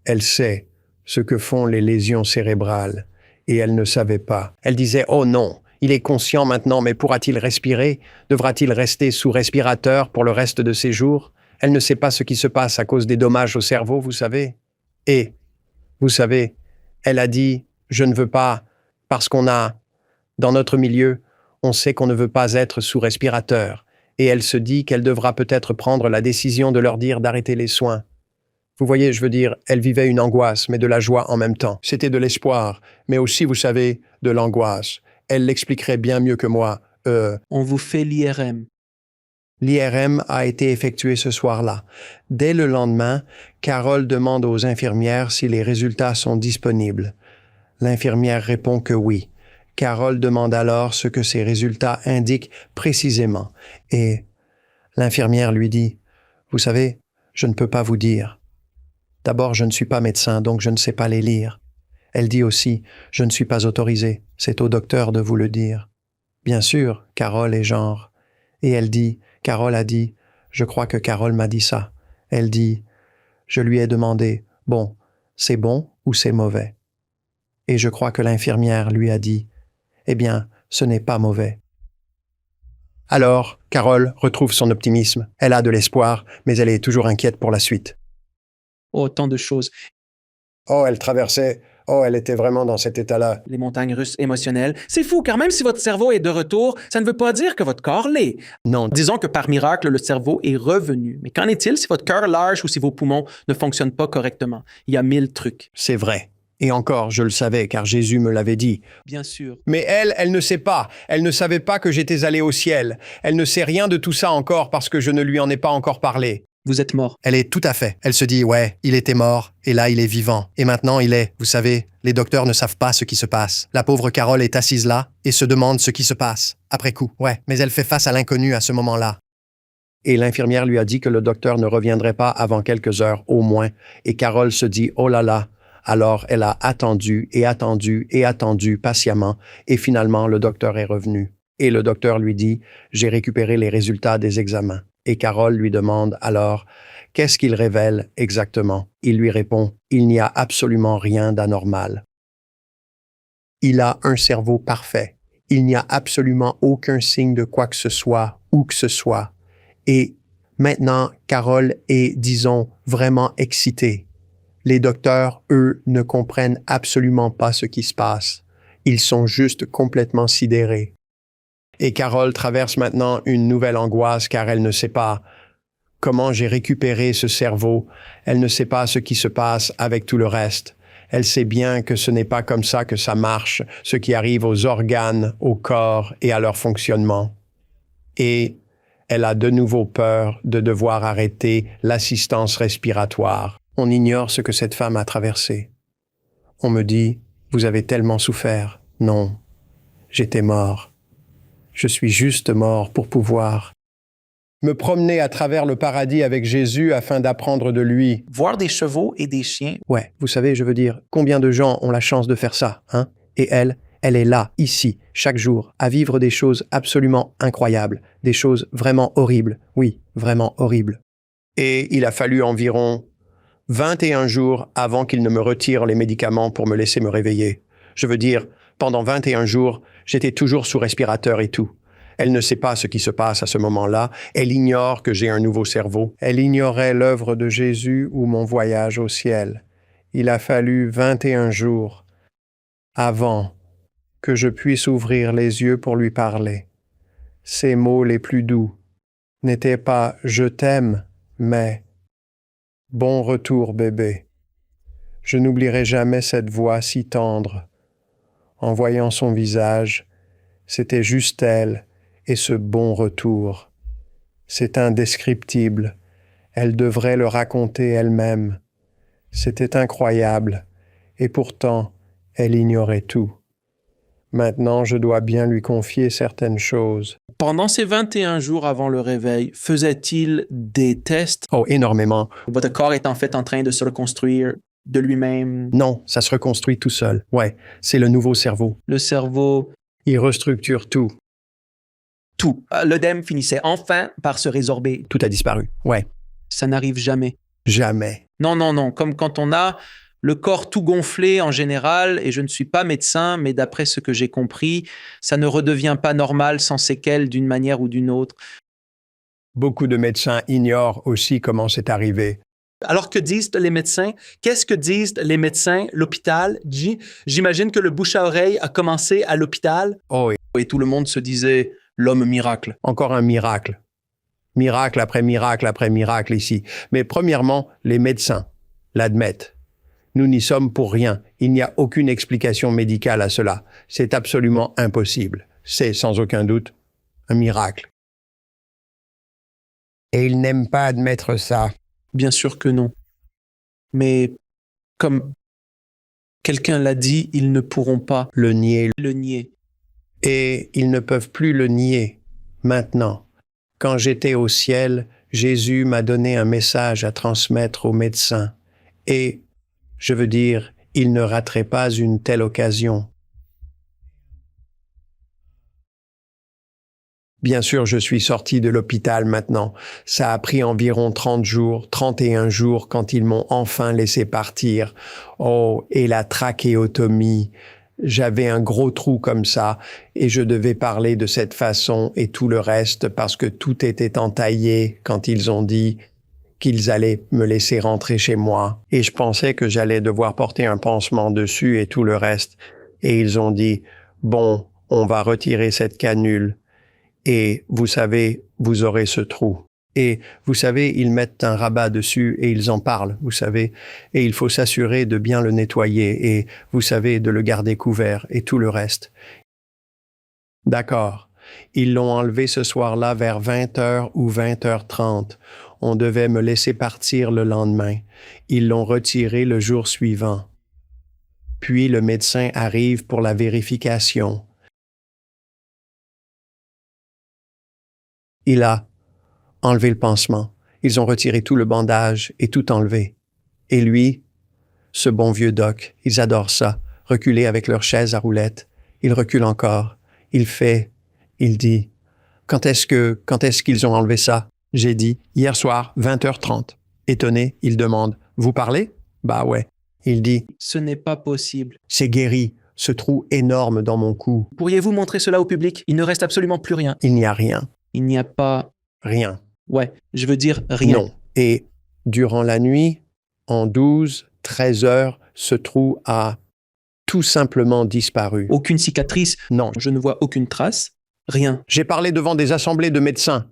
Elle sait ce que font les lésions cérébrales. Et elle ne savait pas. Elle disait « Oh non, il est conscient maintenant, mais pourra-t-il respirer? Devra-t-il rester sous respirateur pour le reste de ses jours ?» Elle ne sait pas ce qui se passe à cause des dommages au cerveau, vous savez. Et, vous savez, elle a dit « Je ne veux pas, parce qu'on a, dans notre milieu, on sait qu'on ne veut pas être sous respirateur. » Et elle se dit qu'elle devra peut-être prendre la décision de leur dire d'arrêter les soins. Vous voyez, je veux dire, elle vivait une angoisse, mais de la joie en même temps. C'était de l'espoir, mais aussi, vous savez, de l'angoisse. Elle l'expliquerait bien mieux que moi. On vous fait l'IRM. L'IRM a été effectuée ce soir-là. Dès le lendemain, Carole demande aux infirmières si les résultats sont disponibles. L'infirmière répond que oui. Carole demande alors ce que ces résultats indiquent précisément. Et l'infirmière lui dit, « Vous savez, je ne peux pas vous dire. D'abord, je ne suis pas médecin, donc je ne sais pas les lire. » Elle dit aussi, « Je ne suis pas autorisée. C'est au docteur de vous le dire. » Bien sûr, Carole est genre. Et elle dit, Carole a dit, je crois que Carole m'a dit ça. Elle dit, je lui ai demandé, bon, c'est bon ou c'est mauvais? Et je crois que l'infirmière lui a dit, eh bien, ce n'est pas mauvais. Alors, Carole retrouve son optimisme. Elle a de l'espoir, mais elle est toujours inquiète pour la suite. Oh, tant de choses. Elle était vraiment dans cet état-là. Les montagnes russes émotionnelles. C'est fou, car même si votre cerveau est de retour, ça ne veut pas dire que votre corps l'est. Non, Disons que par miracle, le cerveau est revenu. Mais qu'en est-il si votre cœur lâche ou si vos poumons ne fonctionnent pas correctement? Il y a 1000 trucs. c'est vrai. Et encore, je le savais, car Jésus me l'avait dit. Bien sûr. Mais elle ne sait pas. Elle ne savait pas que j'étais allé au ciel. Elle ne sait rien de tout ça encore parce que je ne lui en ai pas encore parlé. Vous êtes mort. Elle est tout à fait. Elle se dit, ouais, il était mort, et là, il est vivant. Et maintenant, il est, vous savez, les docteurs ne savent pas ce qui se passe. La pauvre Carole est assise là et se demande ce qui se passe. Après coup, ouais, mais elle fait face à l'inconnu à ce moment-là. Et l'infirmière lui a dit que le docteur ne reviendrait pas avant quelques heures au moins. Et Carole se dit, oh là là. Alors, elle a attendu et attendu et attendu patiemment. Et finalement, le docteur est revenu. Et le docteur lui dit, j'ai récupéré les résultats des examens. Et Carole lui demande alors, qu'est-ce qu'il révèle exactement? Il lui répond, il n'y a absolument rien d'anormal. Il a un cerveau parfait. Il n'y a absolument aucun signe de quoi que ce soit, où que ce soit. Et maintenant, Carole est, disons, vraiment excitée. Les docteurs, eux, ne comprennent absolument pas ce qui se passe. Ils sont juste complètement sidérés. Et Carole traverse maintenant une nouvelle angoisse car elle ne sait pas comment j'ai récupéré ce cerveau. Elle ne sait pas ce qui se passe avec tout le reste. Elle sait bien que ce n'est pas comme ça que ça marche, ce qui arrive aux organes, au corps et à leur fonctionnement. Et elle a de nouveau peur de devoir arrêter l'assistance respiratoire. On ignore ce que cette femme a traversé. On me dit, vous avez tellement souffert. Non, j'étais mort. Je suis juste mort pour pouvoir me promener à travers le paradis avec Jésus afin d'apprendre de lui. Voir des chevaux et des chiens. Ouais, vous savez, je veux dire, combien de gens ont la chance de faire ça, hein? Et elle est là, ici, chaque jour, à vivre des choses absolument incroyables, des choses vraiment horribles, oui, vraiment horribles. Et il a fallu environ 21 jours avant qu'il ne me retire les médicaments pour me laisser me réveiller. Je veux dire, pendant 21 jours, j'étais toujours sous respirateur et tout. Elle ne sait pas ce qui se passe à ce moment-là. Elle ignore que j'ai un nouveau cerveau. Elle ignorait l'œuvre de Jésus ou mon voyage au ciel. Il a fallu 21 jours avant que je puisse ouvrir les yeux pour lui parler. Ses mots les plus doux n'étaient pas « je t'aime », mais « bon retour, bébé ». Je n'oublierai jamais cette voix si tendre. En voyant son visage, c'était juste elle et ce bon retour. C'est indescriptible. Elle devrait le raconter elle-même. C'était incroyable, et pourtant, elle ignorait tout. Maintenant, je dois bien lui confier certaines choses. Pendant ces 21 jours avant le réveil, faisait-il des tests? Oh, énormément. Votre corps est en fait en train de se reconstruire de lui-même. Non, ça se reconstruit tout seul. Ouais, c'est le nouveau cerveau. Le cerveau, Il restructure tout. tout. L'œdème finissait enfin par se résorber. Tout a disparu. Ouais, Ça n'arrive jamais. jamais. Non. Comme quand on a le corps tout gonflé en général, et je ne suis pas médecin, mais d'après ce que j'ai compris, ça ne redevient pas normal sans séquelles d'une manière ou d'une autre. Beaucoup de médecins ignorent aussi comment c'est arrivé. Alors que disent les médecins? Qu'est-ce que disent les médecins? L'hôpital dit, j'imagine que le bouche à oreille a commencé à l'hôpital. Oh, Et tout le monde se disait l'homme miracle. encore un miracle. Miracle après miracle après miracle ici. Mais premièrement, les médecins l'admettent. Nous n'y sommes pour rien. Il n'y a aucune explication médicale à cela. C'est absolument impossible. C'est sans aucun doute un miracle. Et ils n'aiment pas admettre ça. Bien sûr que non. Mais comme quelqu'un l'a dit, ils ne pourront pas Le nier. le nier. Et ils ne peuvent plus le nier maintenant. Quand j'étais au ciel, Jésus m'a donné un message à transmettre aux médecins. Et, je veux dire, ils ne rateraient pas une telle occasion. Bien sûr, je suis sorti de l'hôpital maintenant. Ça a pris environ 30 jours, 31 jours quand ils m'ont enfin laissé partir. Oh, et la trachéotomie. J'avais un gros trou comme ça et je devais parler de cette façon et tout le reste parce que tout était entaillé quand ils ont dit qu'ils allaient me laisser rentrer chez moi. Et je pensais que j'allais devoir porter un pansement dessus et tout le reste. Et ils ont dit, bon, on va retirer cette canule. Et vous savez, vous aurez ce trou. Et vous savez, ils mettent un rabat dessus et ils en parlent, vous savez. Et il faut s'assurer de bien le nettoyer et, vous savez, de le garder couvert et tout le reste. D'accord. Ils l'ont enlevé ce soir-là vers 20h ou 20h30. On devait me laisser partir le lendemain. Ils l'ont retiré le jour suivant. Puis le médecin arrive pour la vérification. Il a enlevé le pansement. Ils ont retiré tout le bandage et tout enlevé. Et lui, ce bon vieux doc, ils adorent ça, reculer avec leur chaise à roulettes. Il recule encore. Il dit, quand est-ce qu'ils ont enlevé ça? J'ai dit, hier soir, 20h30. Étonné, il demande, vous parlez? Bah ouais. Il dit, Ce n'est pas possible. c'est guéri, ce trou énorme dans mon cou. Pourriez-vous montrer cela au public? Il ne reste absolument plus rien. Il n'y a rien. Il n'y a pas... Rien. Ouais, je veux dire rien. Non. Et durant la nuit, en 12, 13 heures, ce trou a tout simplement disparu. Aucune cicatrice. Non. Je ne vois aucune trace. Rien. J'ai parlé devant des assemblées de médecins.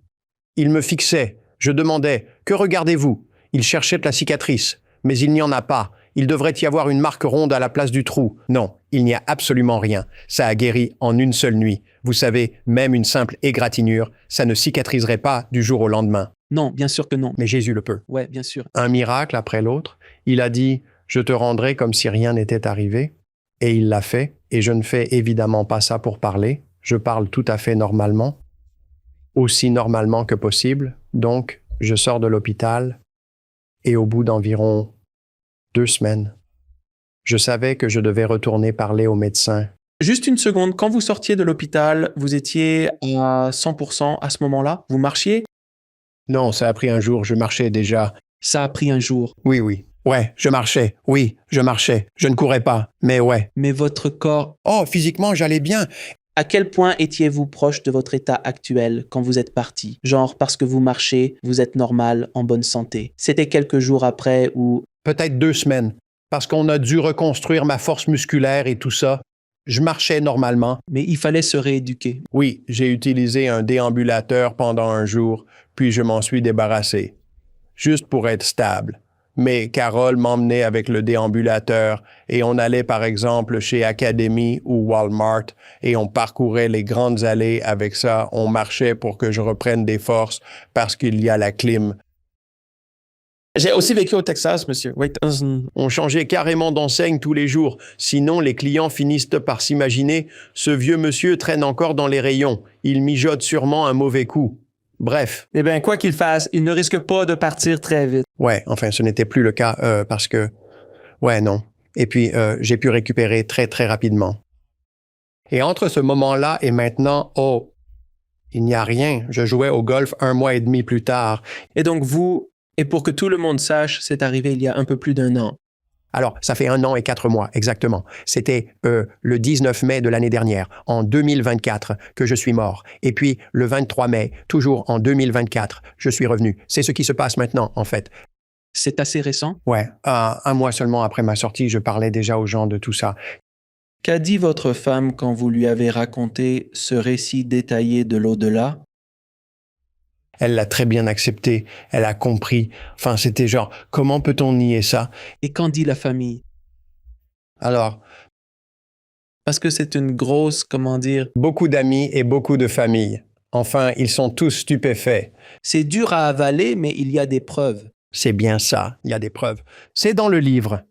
Ils me fixaient. Je demandais, que regardez-vous? Ils cherchaient la cicatrice, mais il n'y en a pas. Il devrait y avoir une marque ronde à la place du trou. Non, il n'y a absolument rien. Ça a guéri en une seule nuit. Vous savez, même une simple égratignure, ça ne cicatriserait pas du jour au lendemain. Non, bien sûr que non. Mais Jésus le peut. Ouais, bien sûr. Un miracle après l'autre. Il a dit « Je te rendrai comme si rien n'était arrivé ». Et il l'a fait. Et je ne fais évidemment pas ça pour parler. Je parle tout à fait normalement. Aussi normalement que possible. Donc, je sors de l'hôpital. Et au bout d'environ 2 semaines, je savais que je devais retourner parler au médecin. Juste une seconde, quand vous sortiez de l'hôpital, vous étiez à 100% à ce moment-là? Vous marchiez? Non, ça a pris un jour. Je marchais déjà. Ça a pris un jour. Oui, oui. Ouais, je marchais. Oui, je marchais. Je ne courais pas. Mais ouais. Mais votre corps, Oh, physiquement, j'allais bien. À quel point étiez-vous proche de votre état actuel quand vous êtes parti? Genre parce que vous marchez, vous êtes normal, en bonne santé. C'était quelques jours après ou... Peut-être 2 semaines. Parce qu'on a dû reconstruire ma force musculaire et tout ça. Je marchais normalement. mais il fallait se rééduquer. Oui, j'ai utilisé un déambulateur pendant un jour, puis je m'en suis débarrassé. Juste pour être stable. Mais Carole m'emmenait avec le déambulateur et on allait par exemple chez Academy ou Walmart et on parcourait les grandes allées avec ça. On marchait pour que je reprenne des forces parce qu'il y a la clim. J'ai aussi vécu au Texas, monsieur. Oui, On changeait carrément d'enseigne tous les jours. Sinon, les clients finissent par s'imaginer « Ce vieux monsieur traîne encore dans les rayons. Il mijote sûrement un mauvais coup. » Bref. eh bien, quoi qu'il fasse, il ne risque pas de partir très vite. Ouais, enfin, ce n'était plus le cas parce que... Ouais, non. Et puis, j'ai pu récupérer très, très rapidement. Et entre ce moment-là et maintenant, oh, il n'y a rien. Je jouais au golf 1 mois et demi plus tard. Et donc vous, et pour que tout le monde sache, c'est arrivé il y a un peu plus d'1 an. Alors, ça fait 1 an et 4 mois, exactement. C'était le 19 mai de l'année dernière, en 2024, que je suis mort. Et puis, le 23 mai, toujours en 2024, je suis revenu. C'est ce qui se passe maintenant, en fait. C'est assez récent. Ouais, 1 mois seulement après ma sortie, je parlais déjà aux gens de tout ça. Qu'a dit votre femme quand vous lui avez raconté ce récit détaillé de l'au-delà? Elle l'a très bien accepté, elle a compris. Enfin, c'était genre, comment peut-on nier ça? Et qu'en dit la famille? Alors, Parce que c'est une grosse, comment dire, beaucoup d'amis et beaucoup de familles. Enfin, ils sont tous stupéfaits. c'est dur à avaler, mais il y a des preuves. C'est bien ça, il y a des preuves. C'est dans le livre.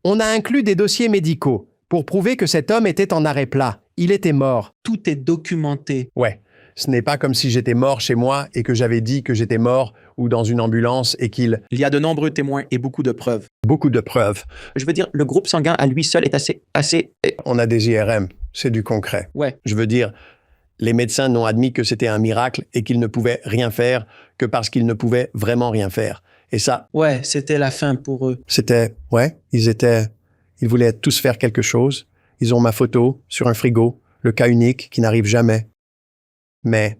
On a inclus des dossiers médicaux pour prouver que cet homme était en arrêt plat. Il était mort. Tout est documenté. Ouais, ce n'est pas comme si j'étais mort chez moi et que j'avais dit que j'étais mort ou dans une ambulance et qu'il... Il y a de nombreux témoins et beaucoup de preuves. Beaucoup de preuves. Je veux dire, le groupe sanguin à lui seul est assez... On a des IRM, c'est du concret. Ouais. Je veux dire, les médecins n'ont admis que c'était un miracle et qu'ils ne pouvaient rien faire que parce qu'ils ne pouvaient vraiment rien faire. Et ça, Ouais, c'était la fin pour eux. c'était... Ouais, ils voulaient tous faire quelque chose. Ils ont ma photo sur un frigo, le cas unique qui n'arrive jamais. Mais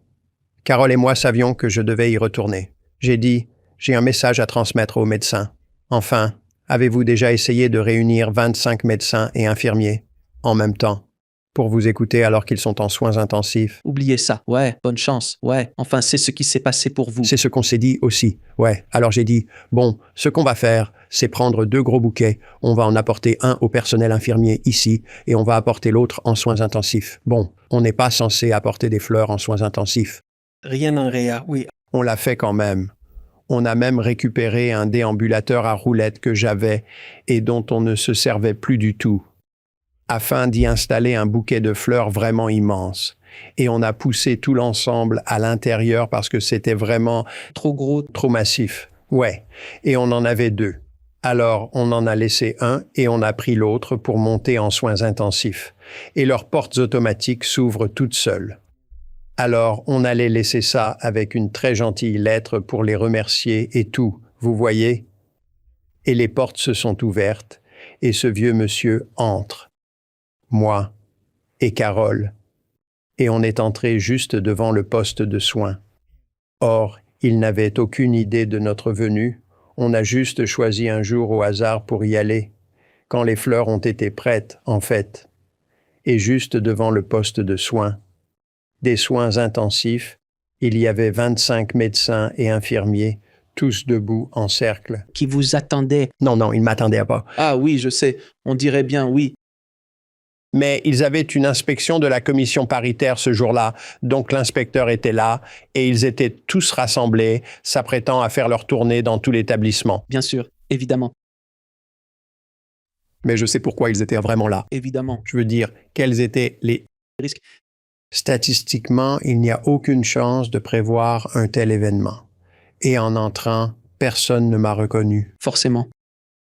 Carole et moi savions que je devais y retourner. J'ai dit, j'ai un message à transmettre aux médecins. Enfin, avez-vous déjà essayé de réunir 25 médecins et infirmiers en même temps pour vous écouter alors qu'ils sont en soins intensifs? Oubliez ça. Ouais, bonne chance. Ouais, enfin, c'est ce qui s'est passé pour vous. C'est ce qu'on s'est dit aussi. Ouais. Alors j'ai dit, bon, ce qu'on va faire, c'est prendre 2 gros bouquets. On va en apporter un au personnel infirmier ici et on va apporter l'autre en soins intensifs. Bon, on n'est pas censé apporter des fleurs en soins intensifs. Rien en réa, oui. On l'a fait quand même. On a même récupéré un déambulateur à roulettes que j'avais et dont on ne se servait plus du tout, afin d'y installer un bouquet de fleurs vraiment immense. Et on a poussé tout l'ensemble à l'intérieur parce que c'était vraiment Trop gros. trop massif. Ouais. Et on en avait 2. Alors, on en a laissé un et on a pris l'autre pour monter en soins intensifs. Et leurs portes automatiques s'ouvrent toutes seules. Alors, on allait laisser ça avec une très gentille lettre pour les remercier et tout, vous voyez? Et les portes se sont ouvertes et ce vieux monsieur entre. Moi et Carole. Et on est entré juste devant le poste de soins. Or, il n'avait aucune idée de notre venue. On a juste choisi un jour au hasard pour y aller, quand les fleurs ont été prêtes, en fait. Et juste devant le poste de soins, des soins intensifs, il y avait 25 médecins et infirmiers, tous debout en cercle. qui vous attendait. Non, non, ils ne m'attendaient pas. Ah oui, je sais, on dirait bien oui. Mais ils avaient une inspection de la commission paritaire ce jour-là, donc l'inspecteur était là et ils étaient tous rassemblés, s'apprêtant à faire leur tournée dans tout l'établissement. Bien sûr, évidemment, Mais je sais pourquoi ils étaient vraiment là. évidemment. Je veux dire, quels étaient les Risques. Statistiquement, il n'y a aucune chance de prévoir un tel événement. Et en entrant, personne ne m'a reconnu. Forcément.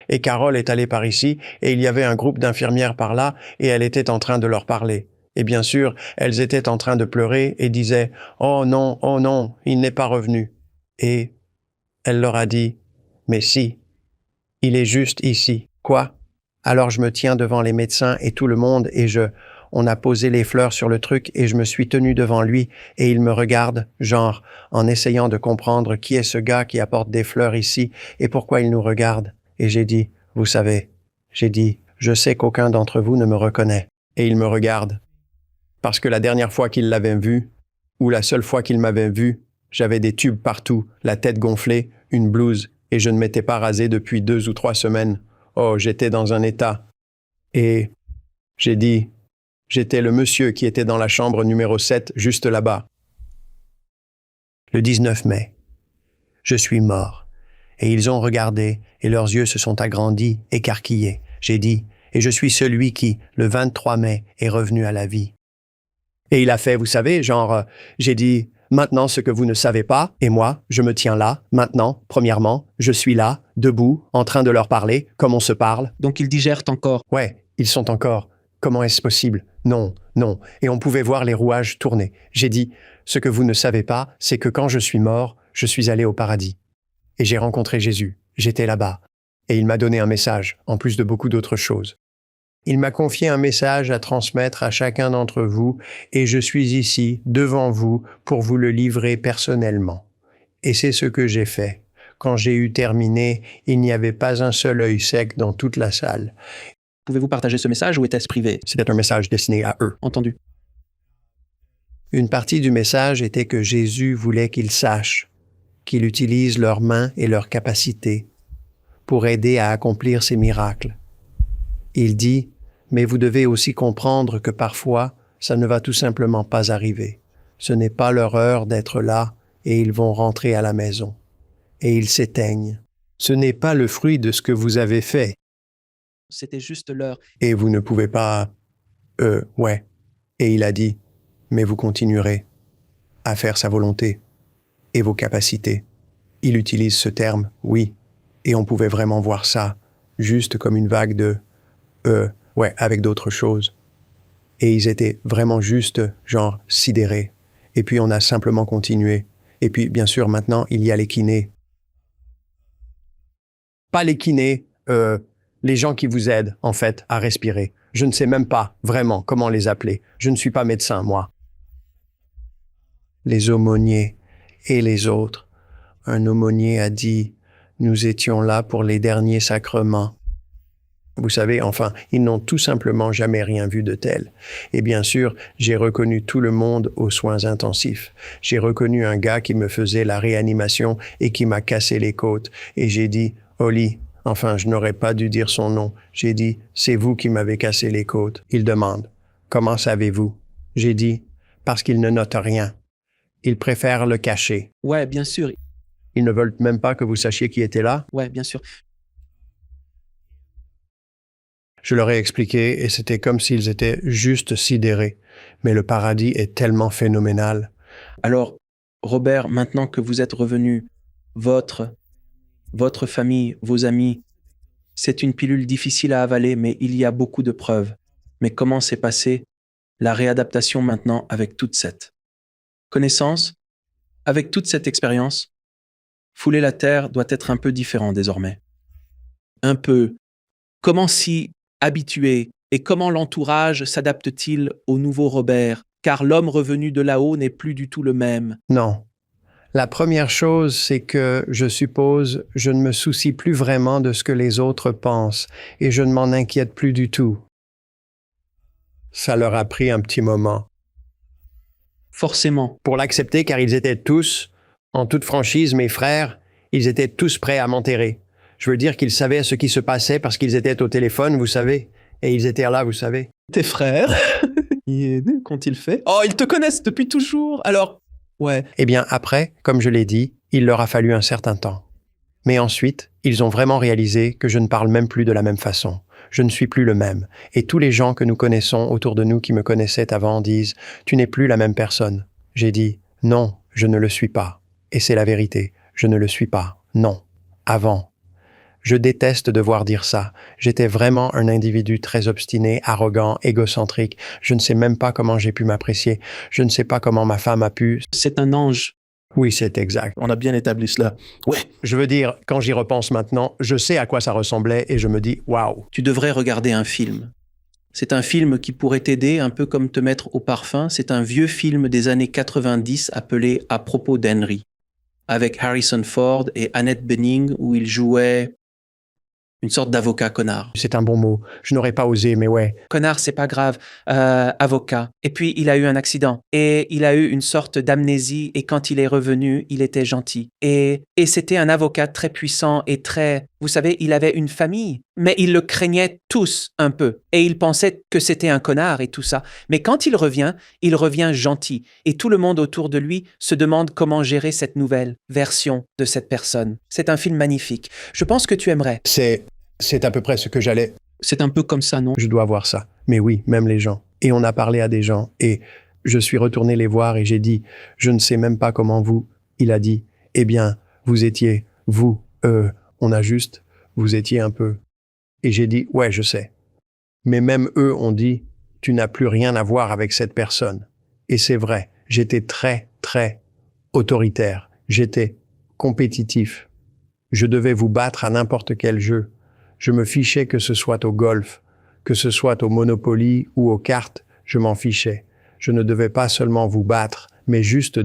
Et Carole est allée par ici, et il y avait un groupe d'infirmières par là, et elle était en train de leur parler. Et bien sûr, elles étaient en train de pleurer et disaient « Oh non, il n'est pas revenu. » Et elle leur a dit « Mais si, il est juste ici. » Quoi? Alors je me tiens devant les médecins et tout le monde, et on a posé les fleurs sur le truc, et je me suis tenu devant lui, et il me regarde, genre, en essayant de comprendre qui est ce gars qui apporte des fleurs ici, et pourquoi il nous regarde. Et j'ai dit, vous savez, je sais qu'aucun d'entre vous ne me reconnaît. Et il me regarde. Parce que la dernière fois qu'il l'avait vu, ou la seule fois qu'il m'avait vu, j'avais des tubes partout, la tête gonflée, une blouse, et je ne m'étais pas rasé depuis 2 ou 3 semaines. Oh, j'étais dans un état. Et j'ai dit, j'étais le monsieur qui était dans la chambre numéro 7, juste là-bas. Le 19 mai. Je suis mort. Et ils ont regardé, et leurs yeux se sont agrandis, écarquillés. J'ai dit, et je suis celui qui, le 23 mai, est revenu à la vie. Et il a fait, vous savez, genre, j'ai dit, maintenant ce que vous ne savez pas, et moi, je me tiens là, maintenant, premièrement, je suis là, debout, en train de leur parler, comme on se parle. Donc ils digèrent encore. Ouais, ils sont encore. Comment est-ce possible? Non. Et on pouvait voir les rouages tourner. J'ai dit, ce que vous ne savez pas, c'est que quand je suis mort, je suis allé au paradis. Et j'ai rencontré Jésus. J'étais là-bas. Et il m'a donné un message, en plus de beaucoup d'autres choses. Il m'a confié un message à transmettre à chacun d'entre vous, et je suis ici, devant vous, pour vous le livrer personnellement. Et c'est ce que j'ai fait. Quand j'ai eu terminé, il n'y avait pas un seul œil sec dans toute la salle. Pouvez-vous partager ce message ou était-ce privé? C'était un message destiné à eux. Entendu. Une partie du message était que Jésus voulait qu'ils sachent qu'ils utilisent leurs mains et leurs capacités pour aider à accomplir ces miracles. Il dit, mais vous devez aussi comprendre que parfois, ça ne va tout simplement pas arriver. Ce n'est pas leur heure d'être là et ils vont rentrer à la maison. Et ils s'éteignent. Ce n'est pas le fruit de ce que vous avez fait. C'était juste l'heure. Et vous ne pouvez pas... ouais. Et il a dit, mais vous continuerez à faire sa volonté et vos capacités. Il utilise ce terme, oui. Et on pouvait vraiment voir ça, juste comme une vague de... ouais, avec d'autres choses. Et ils étaient vraiment juste, genre, sidérés. Et puis on a simplement continué. Et puis, bien sûr, maintenant, il y a les kinés. Pas les kinés, les gens qui vous aident, en fait, à respirer. Je ne sais même pas, vraiment, comment les appeler. Je ne suis pas médecin, moi. Les aumôniers et les autres. Un aumônier a dit, nous étions là pour les derniers sacrements. Vous savez, enfin, ils n'ont tout simplement jamais rien vu de tel. Et bien sûr, j'ai reconnu tout le monde aux soins intensifs. J'ai reconnu un gars qui me faisait la réanimation et qui m'a cassé les côtes. Et j'ai dit, Oli, enfin, je n'aurais pas dû dire son nom. J'ai dit, c'est vous qui m'avez cassé les côtes. Il demande, comment savez-vous? J'ai dit, parce qu'il ne note rien. Ils préfèrent le cacher. Ouais, bien sûr. Ils ne veulent même pas que vous sachiez qui était là. Ouais, bien sûr. Je leur ai expliqué et c'était comme s'ils étaient juste sidérés. Mais le paradis est tellement phénoménal. Alors, Robert, maintenant que vous êtes revenu, votre famille, vos amis, c'est une pilule difficile à avaler, mais il y a beaucoup de preuves. Mais comment s'est passée la réadaptation maintenant avec toute cette connaissance, avec toute cette expérience? Fouler la terre doit être un peu différent désormais. Un peu. Comment s'y habituer et comment l'entourage s'adapte-t-il au nouveau Robert? Car l'homme revenu de là-haut n'est plus du tout le même. Non. La première chose, c'est que, je suppose, je ne me soucie plus vraiment de ce que les autres pensent et je ne m'en inquiète plus du tout. Ça leur a pris un petit moment. Forcément. Pour l'accepter, car ils étaient tous, en toute franchise, mes frères, Ils étaient tous prêts à m'enterrer. Je veux dire qu'ils savaient ce qui se passait parce qu'ils étaient au téléphone, vous savez. Et ils étaient là, vous savez. Tes frères, qu'ont-ils fait? Oh, ils te connaissent depuis toujours. Alors, ouais. Eh bien, après, comme je l'ai dit, il leur a fallu un certain temps. Mais ensuite, ils ont vraiment réalisé que je ne parle même plus de la même façon. Je ne suis plus le même. Et tous les gens que nous connaissons autour de nous qui me connaissaient avant disent « Tu n'es plus la même personne ». J'ai dit « Non, je ne le suis pas ». Et c'est la vérité. Je ne le suis pas. Non. Avant. Je déteste devoir dire ça. J'étais vraiment un individu très obstiné, arrogant, égocentrique. Je ne sais même pas comment j'ai pu m'apprécier. Je ne sais pas comment ma femme a pu... C'est un ange. Oui, c'est exact. On a bien établi cela. Ouais. Je veux dire, quand j'y repense maintenant, je sais à quoi ça ressemblait et je me dis « Waouh ». Tu devrais regarder un film. C'est un film qui pourrait t'aider, un peu comme te mettre au parfum. C'est un vieux film des années 90 appelé À propos d'Henry, avec Harrison Ford et Annette Bening, où il jouait une sorte d'avocat connard. C'est un bon mot. Je n'aurais pas osé, mais ouais. Connard, c'est pas grave. Avocat. Et puis, il a eu un accident. Et il a eu une sorte d'amnésie. Et quand il est revenu, il était gentil. Et c'était un avocat très puissant et très... Vous savez, il avait une famille. Mais ils le craignaient tous un peu. Et ils pensaient que c'était un connard et tout ça. Mais quand il revient gentil. Et tout le monde autour de lui se demande comment gérer cette nouvelle version de cette personne. C'est un film magnifique. Je pense que tu aimerais. C'est à peu près ce que j'allais... C'est un peu comme ça, non? Je dois voir ça. Mais oui, même les gens. Et on a parlé à des gens. Et je suis retourné les voir et j'ai dit, je ne sais même pas comment vous... Il a dit, eh bien, vous étiez, vous, on a juste, vous étiez un peu... Et j'ai dit, ouais, je sais. Mais même eux ont dit, tu n'as plus rien à voir avec cette personne. Et c'est vrai, j'étais très, très autoritaire. J'étais compétitif. Je devais vous battre à n'importe quel jeu. Je me fichais que ce soit au golf, que ce soit au Monopoly ou aux cartes, je m'en fichais. Je ne devais pas seulement vous battre, mais juste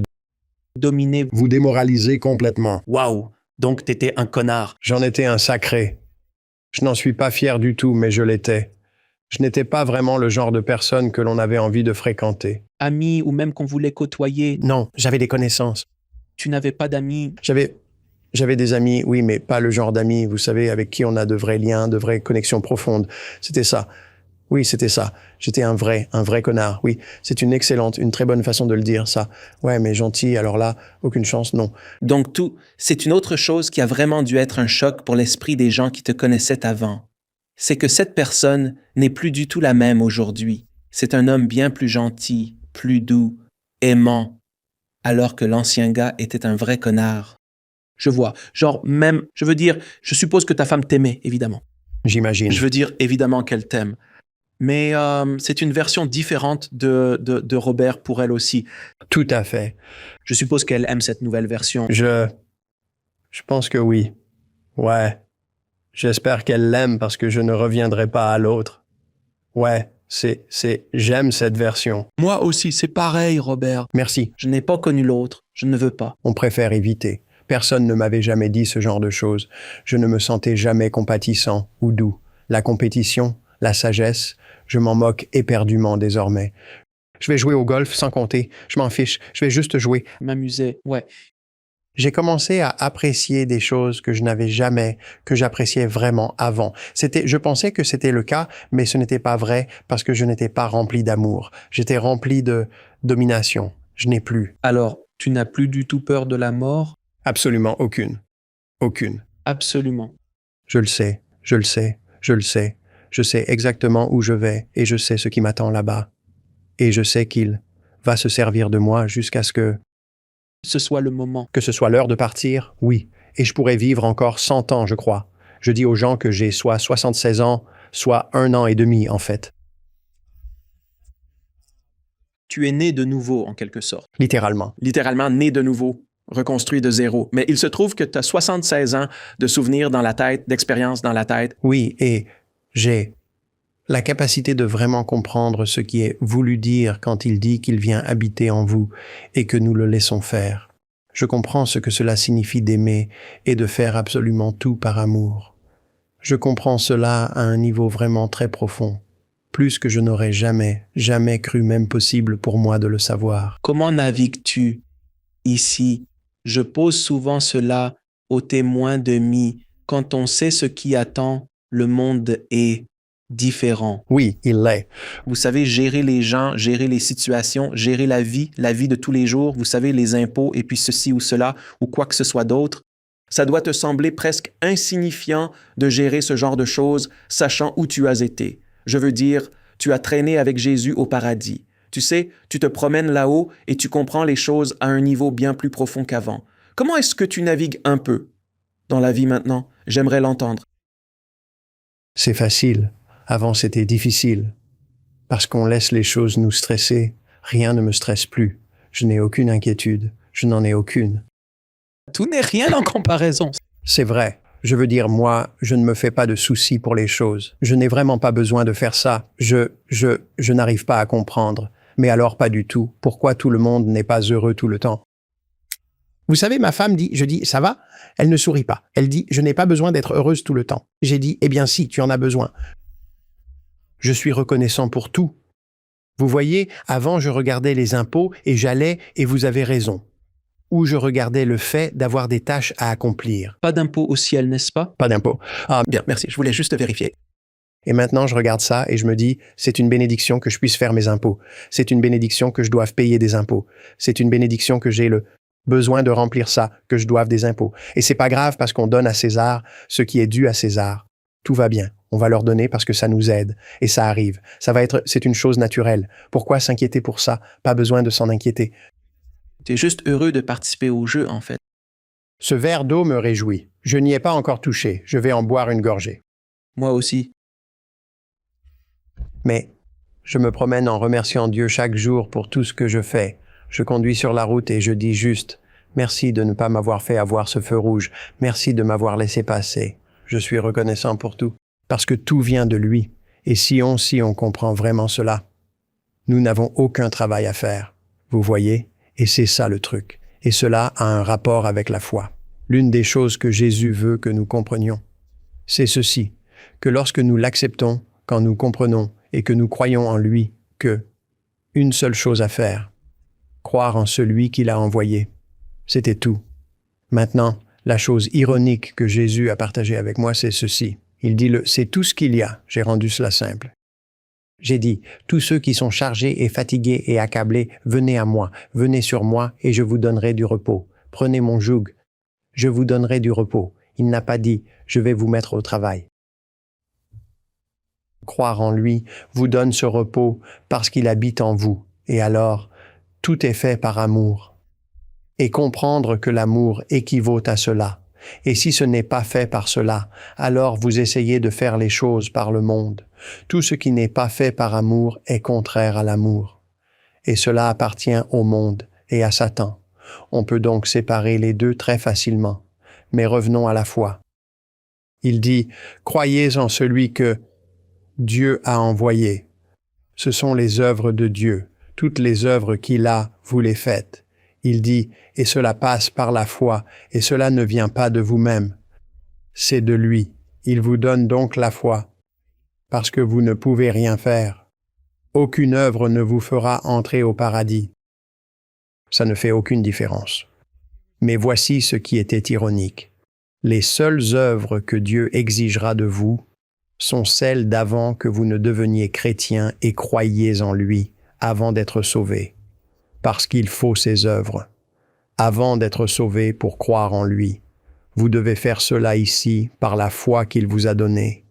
Dominer. vous démoraliser complètement. Waouh! Donc t'étais un connard. J'en étais un sacré. Je n'en suis pas fier du tout, mais je l'étais. Je n'étais pas vraiment le genre de personne que l'on avait envie de fréquenter. Ami ou même qu'on voulait côtoyer. Non, j'avais des connaissances. Tu n'avais pas d'amis. J'avais des amis, oui, mais pas le genre d'amis, vous savez, avec qui on a de vrais liens, de vraies connexions profondes. C'était ça. Oui, c'était ça. J'étais un vrai connard. Oui, c'est une très bonne façon de le dire, ça. Ouais, mais gentil, alors là, aucune chance, non. Donc c'est une autre chose qui a vraiment dû être un choc pour l'esprit des gens qui te connaissaient avant. C'est que cette personne n'est plus du tout la même aujourd'hui. C'est un homme bien plus gentil, plus doux, aimant, alors que l'ancien gars était un vrai connard. Je vois. Genre même, je veux dire, je suppose que ta femme t'aimait, évidemment. J'imagine. Je veux dire, évidemment qu'elle t'aime. Mais c'est une version différente de Robert pour elle aussi. Tout à fait. Je suppose qu'elle aime cette nouvelle version. Je pense que oui. Ouais. J'espère qu'elle l'aime parce que je ne reviendrai pas à l'autre. Ouais, j'aime cette version. Moi aussi, c'est pareil, Robert. Merci. Je n'ai pas connu l'autre. Je ne veux pas. On préfère éviter. Personne ne m'avait jamais dit ce genre de choses. Je ne me sentais jamais compatissant ou doux. La compétition, la sagesse, je m'en moque éperdument désormais. Je vais jouer au golf sans compter. Je m'en fiche. Je vais juste jouer. M'amuser, ouais. J'ai commencé à apprécier des choses que je n'avais jamais, que j'appréciais vraiment avant. Je pensais que c'était le cas, mais ce n'était pas vrai parce que je n'étais pas rempli d'amour. J'étais rempli de domination. Je n'ai plus. Alors, tu n'as plus du tout peur de la mort? Absolument aucune. Aucune. Absolument. Je le sais, je le sais, je le sais. Je sais exactement où je vais et je sais ce qui m'attend là-bas. Et je sais qu'il va se servir de moi jusqu'à ce que ce soit le moment. Que ce soit l'heure de partir, oui. Et je pourrais vivre encore 100 ans, je crois. Je dis aux gens que j'ai soit 76 ans, soit 1 an et demi, en fait. Tu es né de nouveau, en quelque sorte. Littéralement. Littéralement né de nouveau, reconstruit de zéro. Mais il se trouve que tu as 76 ans de souvenirs dans la tête, d'expériences dans la tête. Oui, et j'ai la capacité de vraiment comprendre ce qui est voulu dire quand il dit qu'il vient habiter en vous et que nous le laissons faire. Je comprends ce que cela signifie d'aimer et de faire absolument tout par amour. Je comprends cela à un niveau vraiment très profond, plus que je n'aurais jamais cru même possible pour moi de le savoir. Comment navigues-tu ici? Je pose souvent cela au témoin demi. Quand on sait ce qui attend, le monde est différent. Oui, il l'est. Vous savez, gérer les gens, gérer les situations, gérer la vie de tous les jours, vous savez, les impôts et puis ceci ou cela ou quoi que ce soit d'autre. Ça doit te sembler presque insignifiant de gérer ce genre de choses, sachant où tu as été. Je veux dire, tu as traîné avec Jésus au paradis. Tu sais, tu te promènes là-haut et tu comprends les choses à un niveau bien plus profond qu'avant. Comment est-ce que tu navigues un peu dans la vie maintenant? J'aimerais l'entendre. C'est facile. Avant, c'était difficile. Parce qu'on laisse les choses nous stresser, rien ne me stresse plus. Je n'ai aucune inquiétude. Je n'en ai aucune. Tout n'est rien en comparaison. C'est vrai. Je veux dire, moi, je ne me fais pas de soucis pour les choses. Je n'ai vraiment pas besoin de faire ça. Je n'arrive pas à comprendre. Mais alors pas du tout. Pourquoi tout le monde n'est pas heureux tout le temps? Vous savez, ma femme dit, je dis, ça va? Elle ne sourit pas. Elle dit, je n'ai pas besoin d'être heureuse tout le temps. J'ai dit, eh bien si, tu en as besoin. Je suis reconnaissant pour tout. Vous voyez, avant je regardais les impôts et j'allais, et vous avez raison. Ou je regardais le fait d'avoir des tâches à accomplir. Pas d'impôt au ciel, n'est-ce pas? Pas d'impôts. Ah, Bien, merci, je voulais juste vérifier. et maintenant je regarde ça et je me dis, c'est une bénédiction que je puisse faire mes impôts. C'est une bénédiction que je doive payer des impôts. C'est une bénédiction que j'ai le besoin de remplir ça, que je doive des impôts. Et c'est pas grave parce qu'on donne à César ce qui est dû à César. Tout va bien. On va leur donner parce que ça nous aide. Et ça arrive. C'est une chose naturelle. Pourquoi s'inquiéter pour ça? Pas besoin de s'en inquiéter. Tu es juste heureux de participer au jeu, en fait. Ce verre d'eau me réjouit. Je n'y ai pas encore touché. Je vais en boire une gorgée. Moi aussi. Mais je me promène en remerciant Dieu chaque jour pour tout ce que je fais. Je conduis sur la route et je dis juste « Merci de ne pas m'avoir fait avoir ce feu rouge. Merci de m'avoir laissé passer. Je suis reconnaissant pour tout. Parce que tout vient de lui. Et si on comprend vraiment cela, nous n'avons aucun travail à faire. Vous voyez? Et c'est ça le truc. Et cela a un rapport avec la foi. L'une des choses que Jésus veut que nous comprenions, c'est ceci, que lorsque nous l'acceptons, quand nous comprenons et que nous croyons en lui, que une seule chose à faire, croire en celui qui l'a envoyé. C'était tout. Maintenant, la chose ironique que Jésus a partagée avec moi, c'est ceci. Il dit c'est tout ce qu'il y a. J'ai rendu cela simple. J'ai dit, tous ceux qui sont chargés et fatigués et accablés, venez à moi, venez sur moi et je vous donnerai du repos. Prenez mon joug, je vous donnerai du repos. Il n'a pas dit, je vais vous mettre au travail. Croire en lui vous donne ce repos parce qu'il habite en vous. Et alors, tout est fait par amour. Et comprendre que l'amour équivaut à cela. Et si ce n'est pas fait par cela, alors vous essayez de faire les choses par le monde. Tout ce qui n'est pas fait par amour est contraire à l'amour. Et cela appartient au monde et à Satan. On peut donc séparer les deux très facilement. Mais revenons à la foi. Il dit, croyez en celui que Dieu a envoyé. Ce sont les œuvres de Dieu. Toutes les œuvres qu'il a, vous les faites. Il dit, et cela passe par la foi, et cela ne vient pas de vous-même. C'est de lui. Il vous donne donc la foi, parce que vous ne pouvez rien faire. Aucune œuvre ne vous fera entrer au paradis. Ça ne fait aucune différence. Mais voici ce qui était ironique. Les seules œuvres que Dieu exigera de vous sont celles d'avant que vous ne deveniez chrétien et croyiez en lui, avant d'être sauvés. Parce qu'il faut ces œuvres. Avant d'être sauvé pour croire en lui, vous devez faire cela ici par la foi qu'il vous a donnée.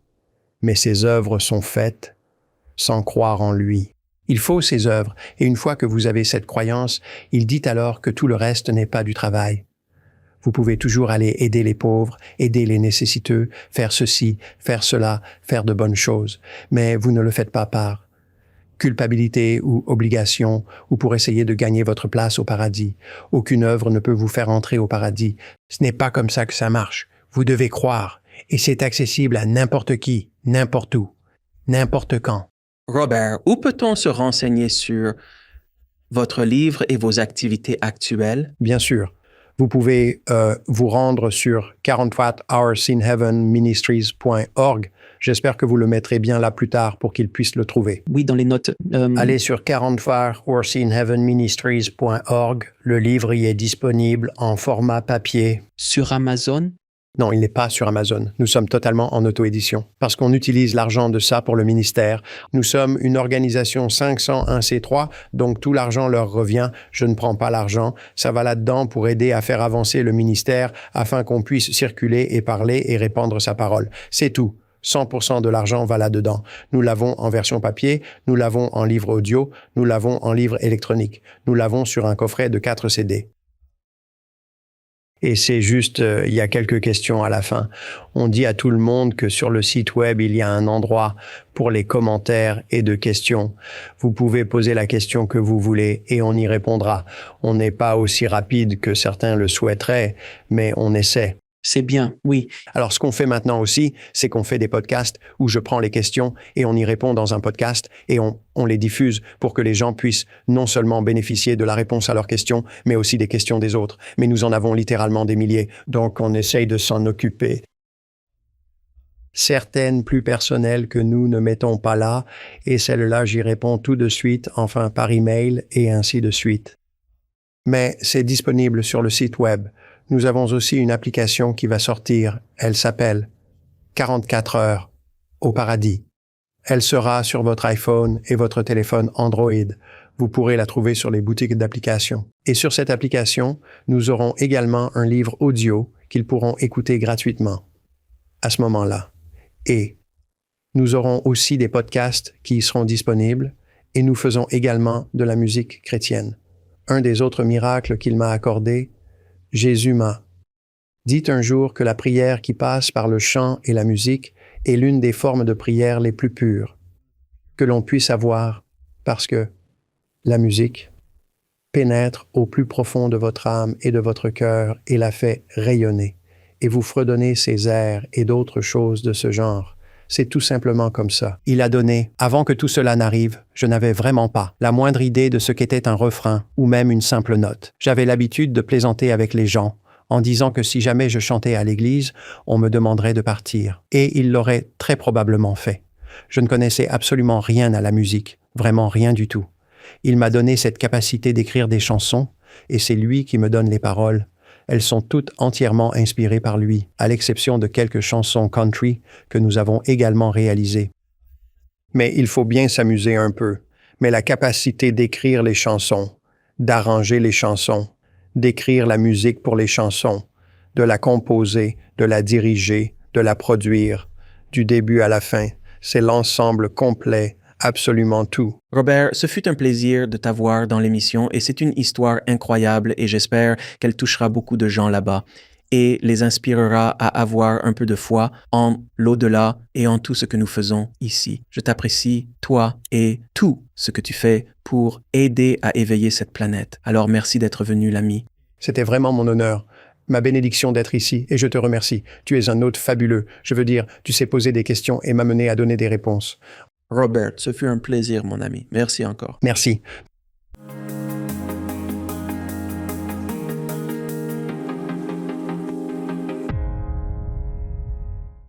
Mais ces œuvres sont faites sans croire en lui. Il faut ces œuvres, et une fois que vous avez cette croyance, il dit alors que tout le reste n'est pas du travail. Vous pouvez toujours aller aider les pauvres, aider les nécessiteux, faire ceci, faire cela, faire de bonnes choses, mais vous ne le faites pas par culpabilité ou obligation, ou pour essayer de gagner votre place au paradis. Aucune œuvre ne peut vous faire entrer au paradis. Ce n'est pas comme ça que ça marche. Vous devez croire, et c'est accessible à n'importe qui, n'importe où, n'importe quand. Robert, où peut-on se renseigner sur votre livre et vos activités actuelles? Bien sûr. Vous pouvez vous rendre sur 44hoursinheavenministries.org. J'espère que vous le mettrez bien là plus tard pour qu'ils puissent le trouver. Oui, dans les notes. Allez sur 40farworsinheavenministries.org. Le livre y est disponible en format papier. Sur Amazon. Non, il n'est pas sur Amazon. Nous sommes totalement en auto-édition parce qu'on utilise l'argent de ça pour le ministère. Nous sommes une organisation 501c3, donc tout l'argent leur revient. Je ne prends pas l'argent. Ça va là-dedans pour aider à faire avancer le ministère afin qu'on puisse circuler et parler et répandre sa parole. C'est tout. 100% de l'argent va là-dedans. Nous l'avons en version papier, nous l'avons en livre audio, nous l'avons en livre électronique. Nous l'avons sur un coffret de 4 CD. Et c'est juste, il y a quelques questions à la fin. On dit à tout le monde que sur le site web, il y a un endroit pour les commentaires et de questions. Vous pouvez poser la question que vous voulez et on y répondra. On n'est pas aussi rapide que certains le souhaiteraient, mais on essaie. C'est bien, oui. Alors, ce qu'on fait maintenant aussi, c'est qu'on fait des podcasts où je prends les questions et on y répond dans un podcast et on les diffuse pour que les gens puissent non seulement bénéficier de la réponse à leurs questions, mais aussi des questions des autres. Mais nous en avons littéralement des milliers, donc on essaye de s'en occuper. Certaines plus personnelles que nous ne mettons pas là, et celles-là, j'y réponds tout de suite, enfin par email et ainsi de suite. Mais c'est disponible sur le site web. Nous avons aussi une application qui va sortir. Elle s'appelle 44 heures au paradis. Elle sera sur votre iPhone et votre téléphone Android. Vous pourrez la trouver sur les boutiques d'applications. Et sur cette application, nous aurons également un livre audio qu'ils pourront écouter gratuitement à ce moment-là. Et nous aurons aussi des podcasts qui y seront disponibles et nous faisons également de la musique chrétienne. Un des autres miracles qu'il m'a accordé, Jésus m'a dit un jour que la prière qui passe par le chant et la musique est l'une des formes de prière les plus pures que l'on puisse avoir parce que la musique pénètre au plus profond de votre âme et de votre cœur et la fait rayonner et vous fredonnez ces airs et d'autres choses de ce genre. C'est tout simplement comme ça. Il a donné, avant que tout cela n'arrive, je n'avais vraiment pas la moindre idée de ce qu'était un refrain ou même une simple note. J'avais l'habitude de plaisanter avec les gens en disant que si jamais je chantais à l'église, on me demanderait de partir. Et il l'aurait très probablement fait. Je ne connaissais absolument rien à la musique, vraiment rien du tout. Il m'a donné cette capacité d'écrire des chansons et c'est lui qui me donne les paroles. Elles sont toutes entièrement inspirées par lui, à l'exception de quelques chansons country que nous avons également réalisées. Mais il faut bien s'amuser un peu. Mais la capacité d'écrire les chansons, d'arranger les chansons, d'écrire la musique pour les chansons, de la composer, de la diriger, de la produire, du début à la fin, c'est l'ensemble complet, absolument tout. Robert, ce fut un plaisir de t'avoir dans l'émission et c'est une histoire incroyable et j'espère qu'elle touchera beaucoup de gens là-bas et les inspirera à avoir un peu de foi en l'au-delà et en tout ce que nous faisons ici. Je t'apprécie, toi et tout ce que tu fais pour aider à éveiller cette planète. Alors merci d'être venu, l'ami. C'était vraiment mon honneur. Ma bénédiction d'être ici et je te remercie. Tu es un hôte fabuleux. Je veux dire, tu sais poser des questions et m'amener à donner des réponses. Robert, ce fut un plaisir, mon ami. Merci encore. Merci.